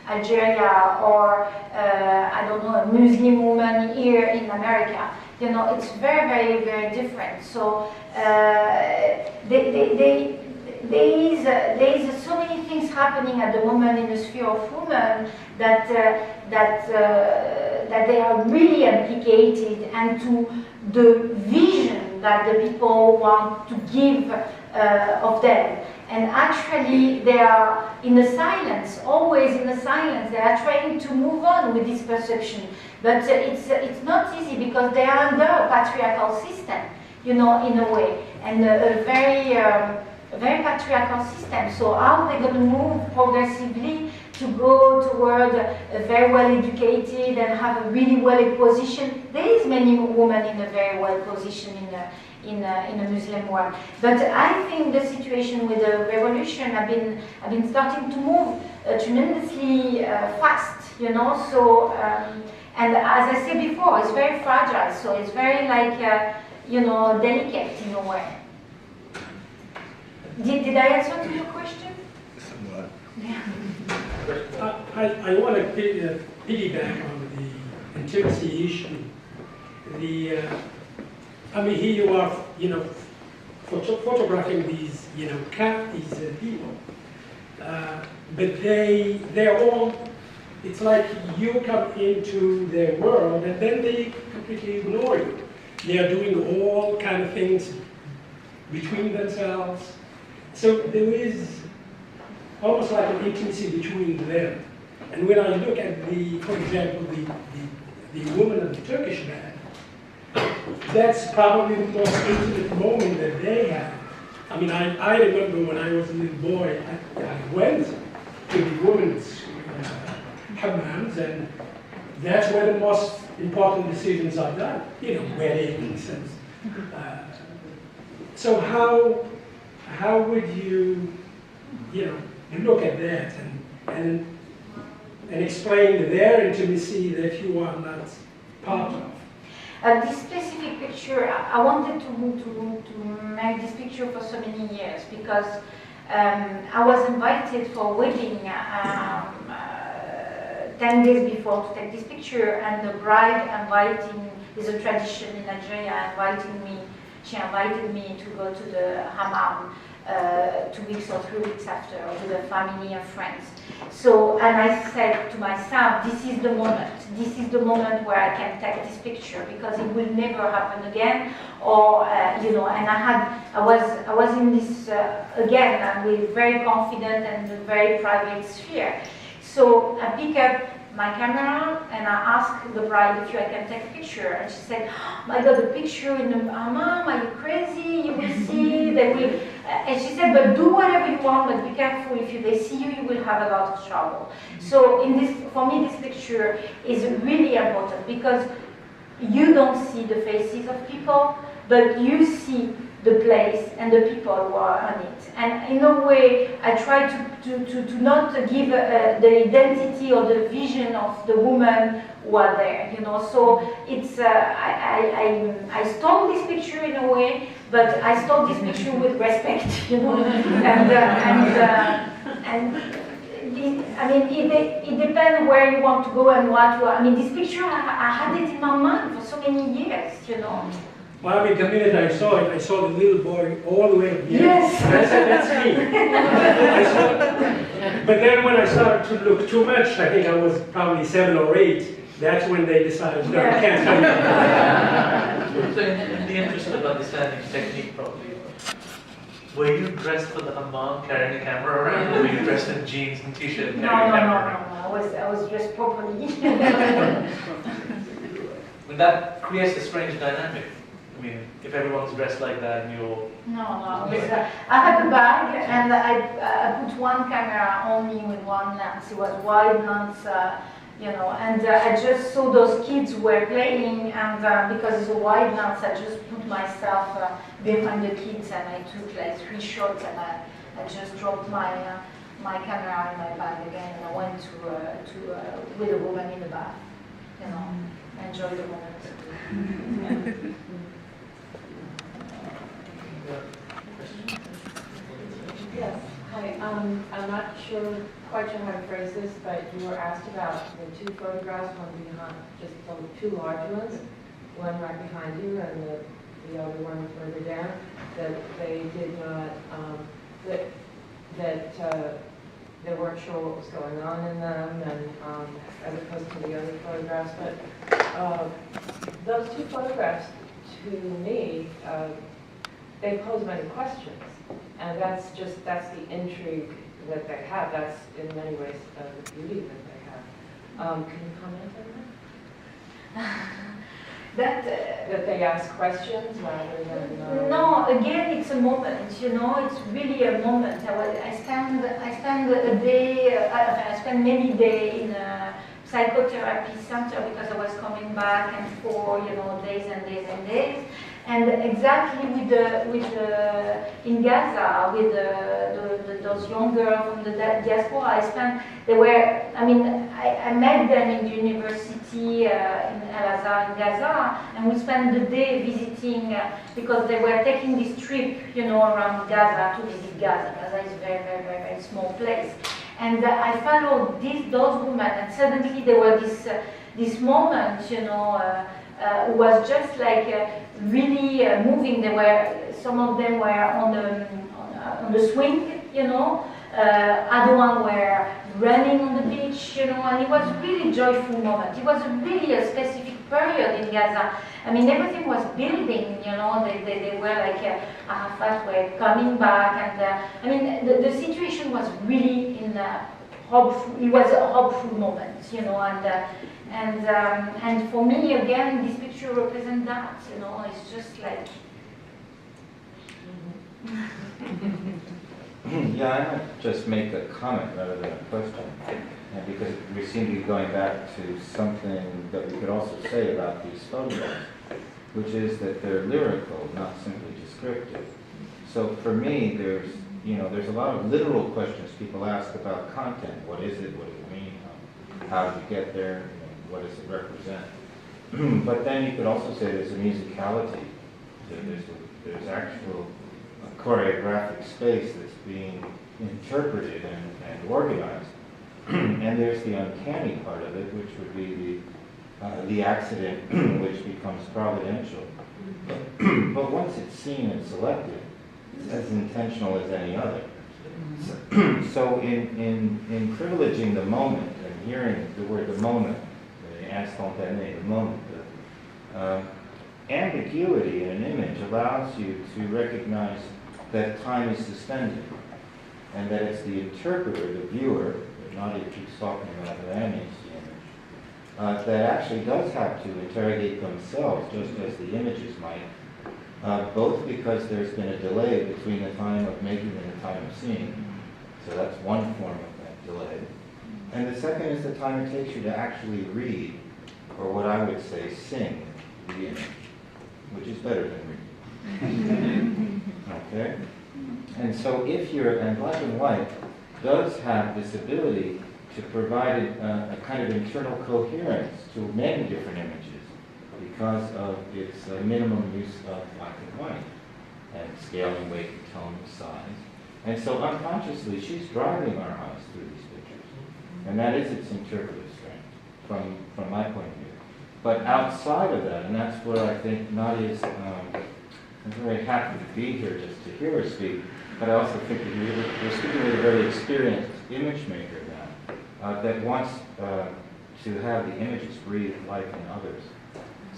Algeria, or I don't know, a Muslim woman here in America. You know, it's very different. So there is so many things happening at the moment in the sphere of women that they are really implicated, and to the vision that the people want to give of them. And actually, they are in the silence, always in the silence. They are trying to move on with this perception. But it's not easy, because they are under a patriarchal system, you know, in a way, and a very patriarchal system. So how are they going to move progressively to go toward a very well educated and have a really well position? There is many women in a very well position in a Muslim world. But I think the situation with the revolution have been starting to move tremendously fast, you know. So and as I said before, it's very fragile. So it's very like you know, delicate in a way. Did I answer to your question?
Somewhat.
Yeah.
I want to piggyback on the intimacy issue. I mean, here you are, photographing these, these people, but they're all. It's like you come into their world and then they completely ignore you. They are doing all kind of things between themselves. So there is almost like an intimacy between them. And when I look at for example, the woman of the Turkish man, that's probably the most intimate moment that they have. I mean, I remember when I was a little boy, I went to the women's hammams, and that's where the most important decisions are done. Weddings and. So how would you, look at that and explain their intimacy that you are not part of?
This specific picture, I wanted to make this picture for so many years because I was invited for a wedding 10 days before to take this picture, and the bride is a tradition in Algeria, she invited me to go to the hammam 2 weeks or 3 weeks after with a family and friends. So, and I said to myself, this is the moment where I can take this picture because it will never happen again. Or, and I was in this, again, I'm with very confident and a very private sphere. So I pick up my camera and I asked the bride if I can take a picture, and she said, "Oh my God, the picture in the hammam, are you crazy? You will see, they will." And she said, "But do whatever you want, but be careful. If they see you, you will have a lot of trouble." So for me, this picture is really important because you don't see the faces of people, but you see the place and the people who are on it. And in a way, I try to not give the identity or the vision of the woman who are there, So it's, I stole this picture in a way, but I stole this picture with respect, it depends where you want to go and this picture, I had it in my mind for so many years,
Well, the minute I saw it, I saw the little boy all the way here.
Yes.
I said, that's me. But then when I started to look too much, I think I was probably 7 or 8, that's when they decided, no, you can't come here.
So in the interest of understanding technique properly, were you dressed for the hammam carrying a camera around, or were you dressed in jeans and t-shirt carrying a camera around?
I was dressed properly.
But that creates a strange dynamic. I mean, if everyone's dressed like that and you're...
No. I had a bag and I put one camera only with one lens. It was wide lens, and I just saw those kids were playing, and because it's a wide lens, I just put myself behind the kids and I took like 3 shots, and I just dropped my camera in my bag again, and I went with a woman in the bath, enjoy the moment.
Yes, hi. I'm not quite sure how to phrase this, but you were asked about the 2 photographs, one behind, just the 2 large ones, one right behind you and the other one further down, that they did not, they weren't sure what was going on in them, and as opposed to the other photographs. But those 2 photographs, to me, they pose many questions, and that's the intrigue that they have. That's in many ways the beauty that they have. Can you comment on that? That they ask questions rather than...
No, again, it's a moment, it's really a moment. I spend a day, I spend many days in a psychotherapy center because I was coming back and forth, days and days and days. And exactly in Gaza, with those young girls from the diaspora, I met them in the university in Al-Azhar in Gaza, and we spent the day visiting because they were taking this trip, around Gaza to visit Gaza. Gaza is a very, very, very, very small place. And I followed those women, and suddenly there were this moment, who was just like really moving. They were, some of them were on the swing, you know. Other one were running on the beach, you know, and it was really joyful moment. It was really a specific period in Gaza. I mean, everything was building, you know, they were like, Arafat were coming back, and I mean, the situation was really in hopeful, it was a hopeful moment, you know, and for me, again, this picture represents that, you know, it's just like...
Yeah, I might just make a comment rather than a question, because we seem to be going back to something that we could also say about these photographs, which is that they're lyrical, not simply descriptive. So for me, there's a lot of literal questions people ask about content. What is it? What does it mean? How did you get there? What does it represent? But then you could also say there's a musicality. There's actual choreographic space that's being interpreted and organized. And there's the uncanny part of it, which would be the accident which becomes providential. But once it's seen and selected, it's as intentional as any other. So in privileging the moment and hearing the word the moment, the instantané, the moment, ambiguity in an image allows you to recognize that time is suspended, and that it's the interpreter, the viewer, Nadia keeps talking about who animates the image, that actually does have to interrogate themselves just as the images might, both because there's been a delay between the time of making and the time of seeing. So that's one form of that delay. And the second is the time it takes you to actually read, or what I would say, sing the image, which is better than reading. Okay? And so and black and white does have this ability to provide a kind of internal coherence to many different images because of its minimum use of black and white and scaling, weight, tone, size. And so unconsciously, she's driving our eyes through these pictures. And that is its interpretive strength from my point of view. But outside of that, and that's where I think Nadia's, I'm very happy to be here just to hear her speak, but I also think that we're speaking with a very experienced image maker now that wants to have the images breathe life in others.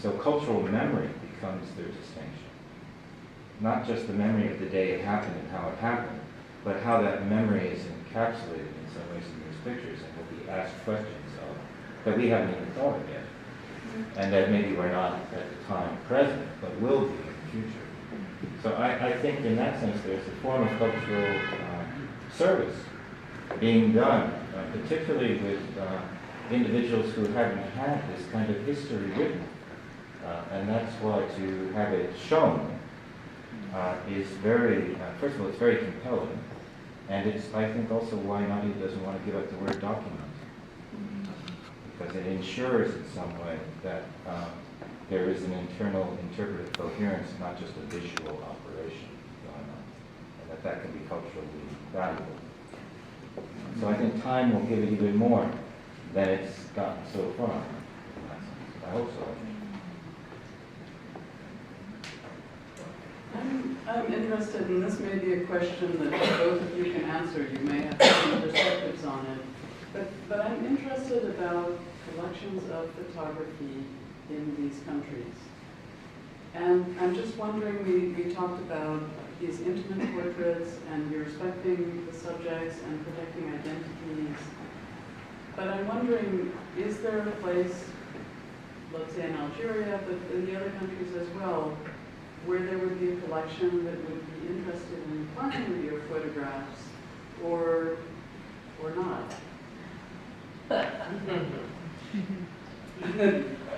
So cultural memory becomes their distinction. Not just the memory of the day it happened and how it happened, but how that memory is encapsulated in some ways in these pictures and will be asked questions of that we haven't even thought of yet. And that maybe we're not at the time present, but will be in the future. So I think in that sense there's a form of cultural service being done, particularly with individuals who haven't had this kind of history written. And that's why to have it shown is very, first of all, it's very compelling. And it's, I think, also why Nadia doesn't want to give up the word document. Because it ensures in some way that there is an internal interpretive coherence, not just a visual operation going on, and that can be culturally valuable. So I think time will give it even more than it's gotten so far. I hope so.
I'm interested, and this may be a question that both of you can answer. You may have different perspectives on it. But I'm interested about collections of photography in these countries. And I'm just wondering, we talked about these intimate portraits and you're respecting the subjects and protecting identities. But I'm wondering, is there a place, let's say in Algeria, but in the other countries as well, where there would be a collection that would be interested in acquiring your photographs, or not?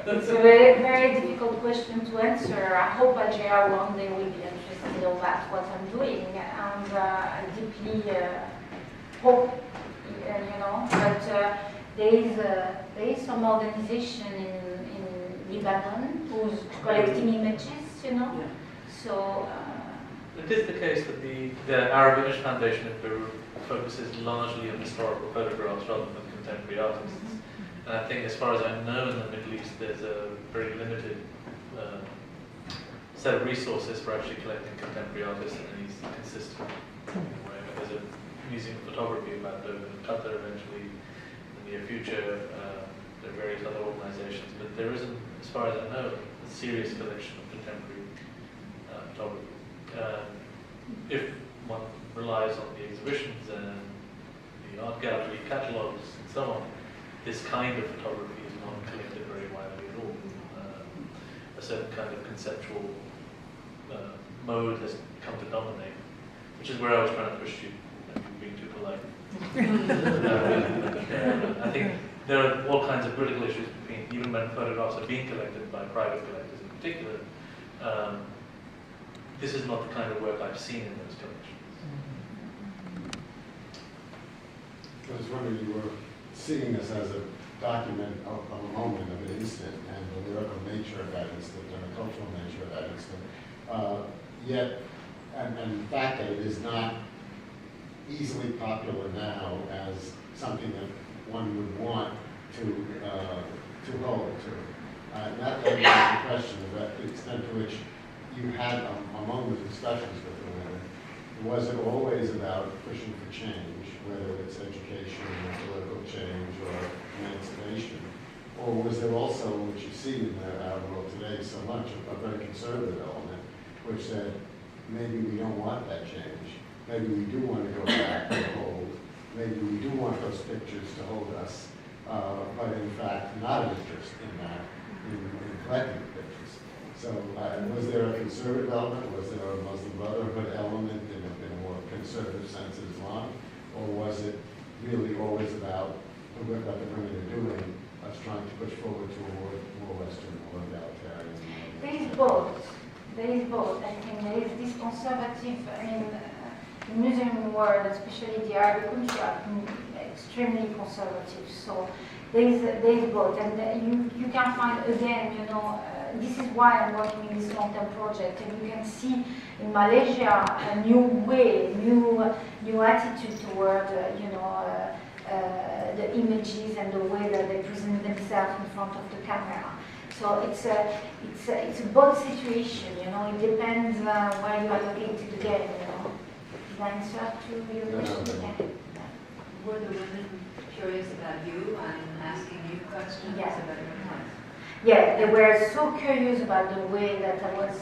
It's a very, very difficult question to answer. I hope Algeria one day will be interested in what I'm doing, and I deeply hope, but there is some organization in Lebanon who's collecting images,
Yeah.
So.
It is the case that the Arab Image Foundation in Peru focuses largely on historical photographs rather than contemporary artists. And I think as far as I know in the Middle East, there's a very limited set of resources for actually collecting contemporary artists in any consistent way. There's a museum of photography about in Qatar eventually in the near future. There are various other organizations, but there isn't, as far as I know, a serious collection of contemporary photography. If one relies on the exhibitions and the art gallery catalogs and so on, this kind of photography is not collected very widely at all. A certain kind of conceptual mode has come to dominate, which is where I was trying to push you, being too polite. I think there are all kinds of critical issues between, even when photographs are being collected by private collectors in particular. This is not the kind of work I've seen in those collections.
I was wondering, you were seeing this as a document of a moment, of an instant, and the lyrical nature of that instant, and the cultural nature of that instant. Yet, and the fact that it is not easily popular now as something that one would want to hold to. And that begs the question of the extent to which you had among the discussions with the women, was it always about pushing for change, whether it's education or political change or emancipation? Or was there also, which you see in our world today so much, a very conservative element, which said, maybe we don't want that change. Maybe we do want to go back and hold. Maybe we do want those pictures to hold us, but in fact, not an interest in that, in collecting the pictures. So was there a conservative element? Was there a Muslim Brotherhood element in a more conservative sense of Islam? Or was it really always about what the women are doing, us trying to push forward to a more Western, more egalitarian?
There is both. There is both. I think there is this conservative, I mean, the Muslim world, especially the Arabic countries, are extremely conservative. So there is both. And you can find, again, you know, this is why I'm working in this long-term project. And you can see in Malaysia a new way, new attitude toward, you know, the images and the way that they present themselves in front of the camera. So it's a both situation, you know. It depends where you are located again, you know. Did I answer to your question? Yeah.
Were the women curious about you and asking you questions
Yeah.
about your life?
Yeah, they were so curious about the way that I was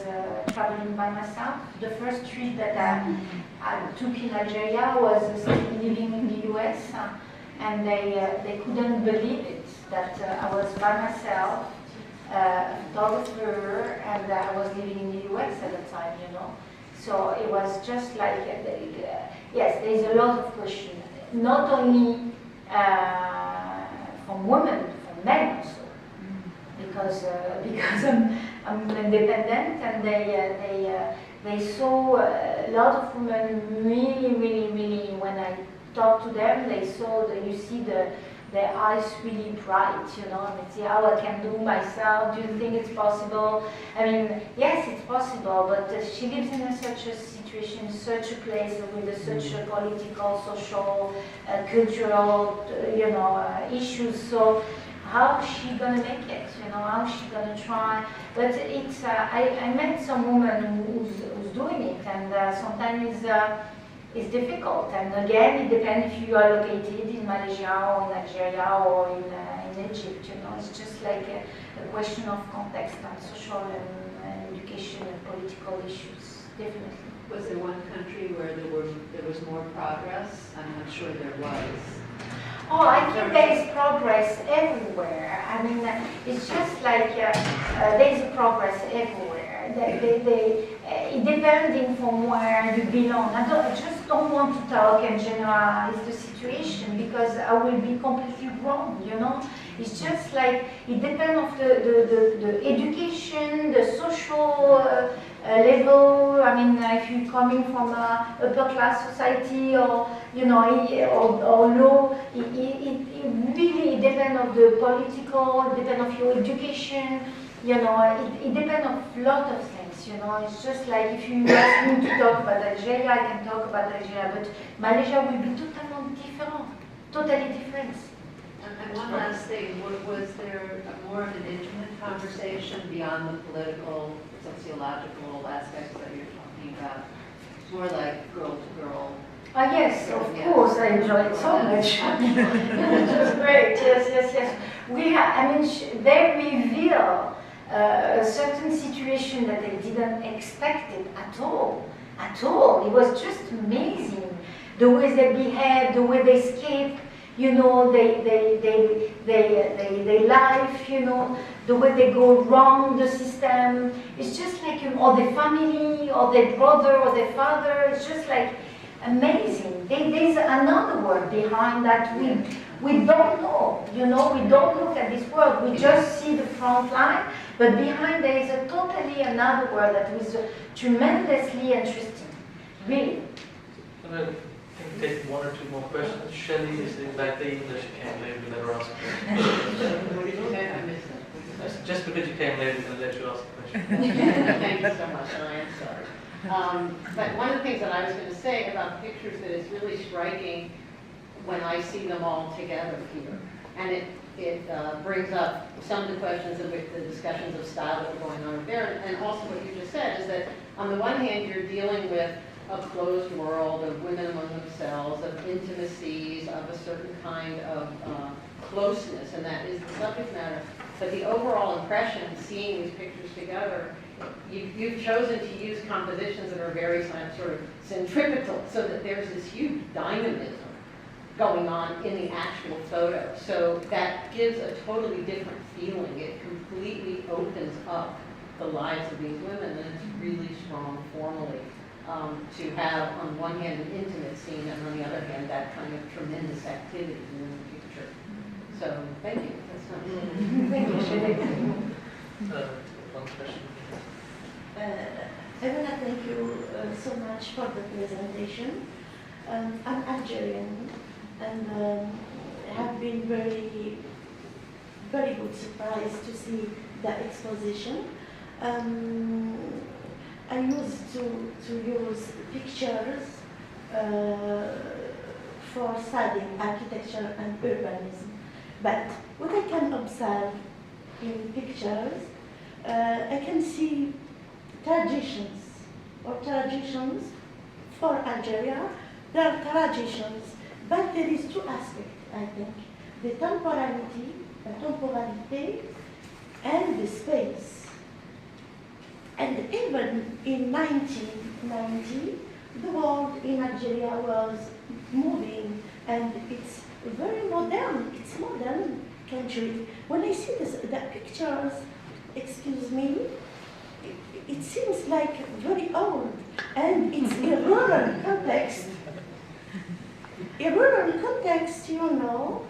traveling by myself. The first trip that I took in Algeria was still living in the US, and they couldn't believe it, that I was by myself, a photographer, and I was living in the US at the time, you know. So it was just like, yes, there's a lot of questions, not only from women, from men also. Because I'm independent, and they saw a lot of women really, when I talk to them, they saw that you see their eyes really bright, you know, and they say, how I can do myself, do you think it's possible? I mean, yes, it's possible, but she lives in such a situation, such a place with such a political, social, cultural, you know, issues, so how is she gonna make it? You know, how is she gonna try? But it's I met some woman who's doing it, and sometimes it's difficult. And again, it depends if you are located in Malaysia or in Algeria or in Egypt. You know, it's just like a question of context and social and education and political issues. Definitely.
Was there one country where there was more progress? I'm not sure there was.
Oh, I think there is progress everywhere. I mean, it's just like there is progress everywhere. It depending from where you belong. I just don't want to talk and generalize the situation because I will be completely wrong, you know. It's just like, it depends on the education, the social level. I mean, if you're coming from a upper class society or, you know, or low, it really depends on the political, it depends on your education, you know, it depends on a lot of things, you know. It's just like if you ask me to talk about Algeria, I can talk about Algeria, but Malaysia will be totally different.
And one last thing, was there more of an intimate conversation beyond the political, sociological aspects that you're talking about? More like girl to girl?
Yes, of course, I enjoyed it so much. It was great, yes. I mean, they reveal a certain situation that they didn't expect it at all. It was just amazing. The way they behave, the way they escape, you know, they life, you know, the way they go around the system. It's just like, or their family, or their brother, or their father. It's just like amazing. There's another world behind that we don't know. You know, we don't look at this world. We just see the front line, but behind there is a totally another world that is tremendously interesting. Really.
And then I can take one or two more questions. Shelley is sitting back there, even though she came late, we let her ask a question.
What did you say? I missed that.
Just because you came late, we're going to let you ask a question.
Thank you so much, and I am sorry. But one of the things that I was going to say about pictures that is really striking when I see them all together here, and it brings up some of the questions of the discussions of style that are going on there, and also what you just said is that on the one hand you're dealing with a closed world of women among themselves, of intimacies, of a certain kind of closeness, and that is the subject matter. But the overall impression, seeing these pictures together, you've chosen to use compositions that are very sort of centripetal, so that there's this huge dynamism going on in the actual photo. So that gives a totally different feeling. It completely opens up the lives of these women, and it's really strong formally. To have, on one hand, an intimate scene, and on the other hand, that kind of tremendous activity in the picture. So, thank you. That's nice.
Thank you, Shelley.
One question.
I want to thank you so much for the presentation. I'm Algerian and have been very, very good surprised to see the exposition. I used to use pictures for studying architecture and urbanism. But what I can observe in pictures, I can see traditions for Algeria. There are traditions, but there is two aspects, I think. The temporality, and the space. And even in 1990, the world in Algeria was moving, and it's very modern. It's modern country. When I see the pictures, excuse me, it seems like very old, and it's a rural context. A rural context, you know,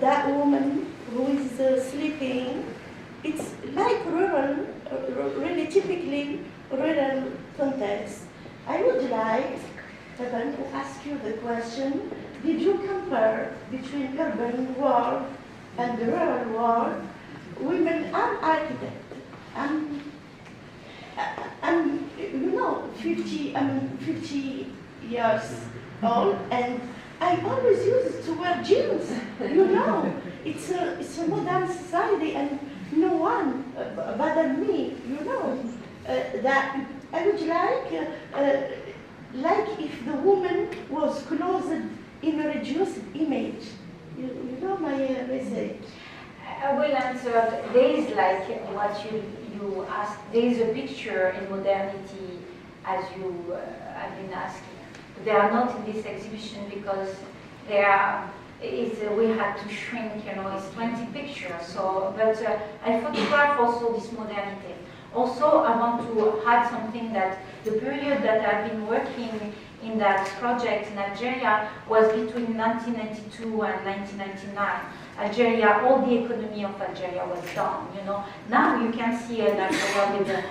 that woman who is sleeping. It's like rural, really typically rural context. I would like, Evan, to ask you the question, did you compare between urban world and the rural world? Women are architects. I'm 50 years old, and I always used to wear jeans, you know. It's a modern society, and no one bother me, you know. That I would like if the woman was clothed in a reduced image. You know my message.
I will answer. There is like what you asked. There is a picture in modernity, as you have been asking. They are not in this exhibition because they are. We had to shrink, you know, it's 20 pictures. So, but I photograph also this modernity. Also, I want to add something that the period that I've been working in that project in Algeria was between 1992 and 1999. Algeria, all the economy of Algeria was done, you know. Now you can see an Algeria with a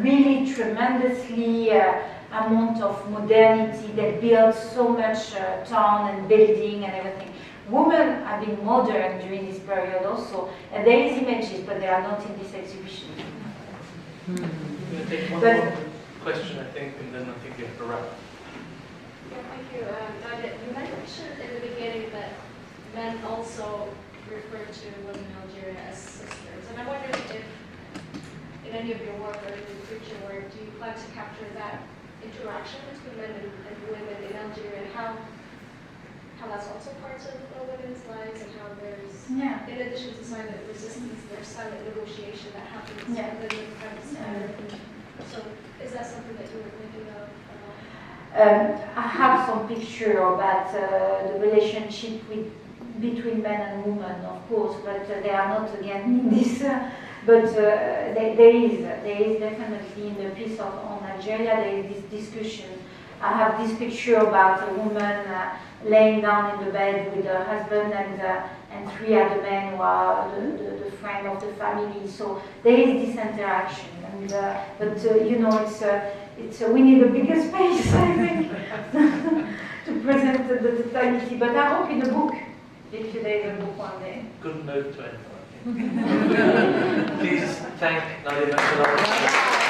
really tremendously amount of modernity that built so much town and building and everything. Women have been modern during this period also, and there is images, but they are not in this exhibition.
We're going to take one more question, I think, and then I think we have to wrap up.
Yeah, thank you. Nadia, you mentioned in the beginning that
men also refer to women in Algeria as sisters. And I wonder if in any of your work or in your future work, do you plan to capture that interaction between men and women in Algeria, and how that's also part of women's lives, and how there's, in addition to silent resistance, there's silent negotiation that happens within the private sphere. So is that something that you were thinking of?
I have some picture about the relationship between men and women, of course, but they are not again in this. But there is definitely in the piece on Algeria, there is this discussion. I have this picture about a woman laying down in the bed with her husband and three other men who are the friend of the family. So there is this interaction, and we need a bigger space, I think, to present the totality. But I hope in a book, if there is a book one day.
Good note to end on. Please thank Nadia Benchallal.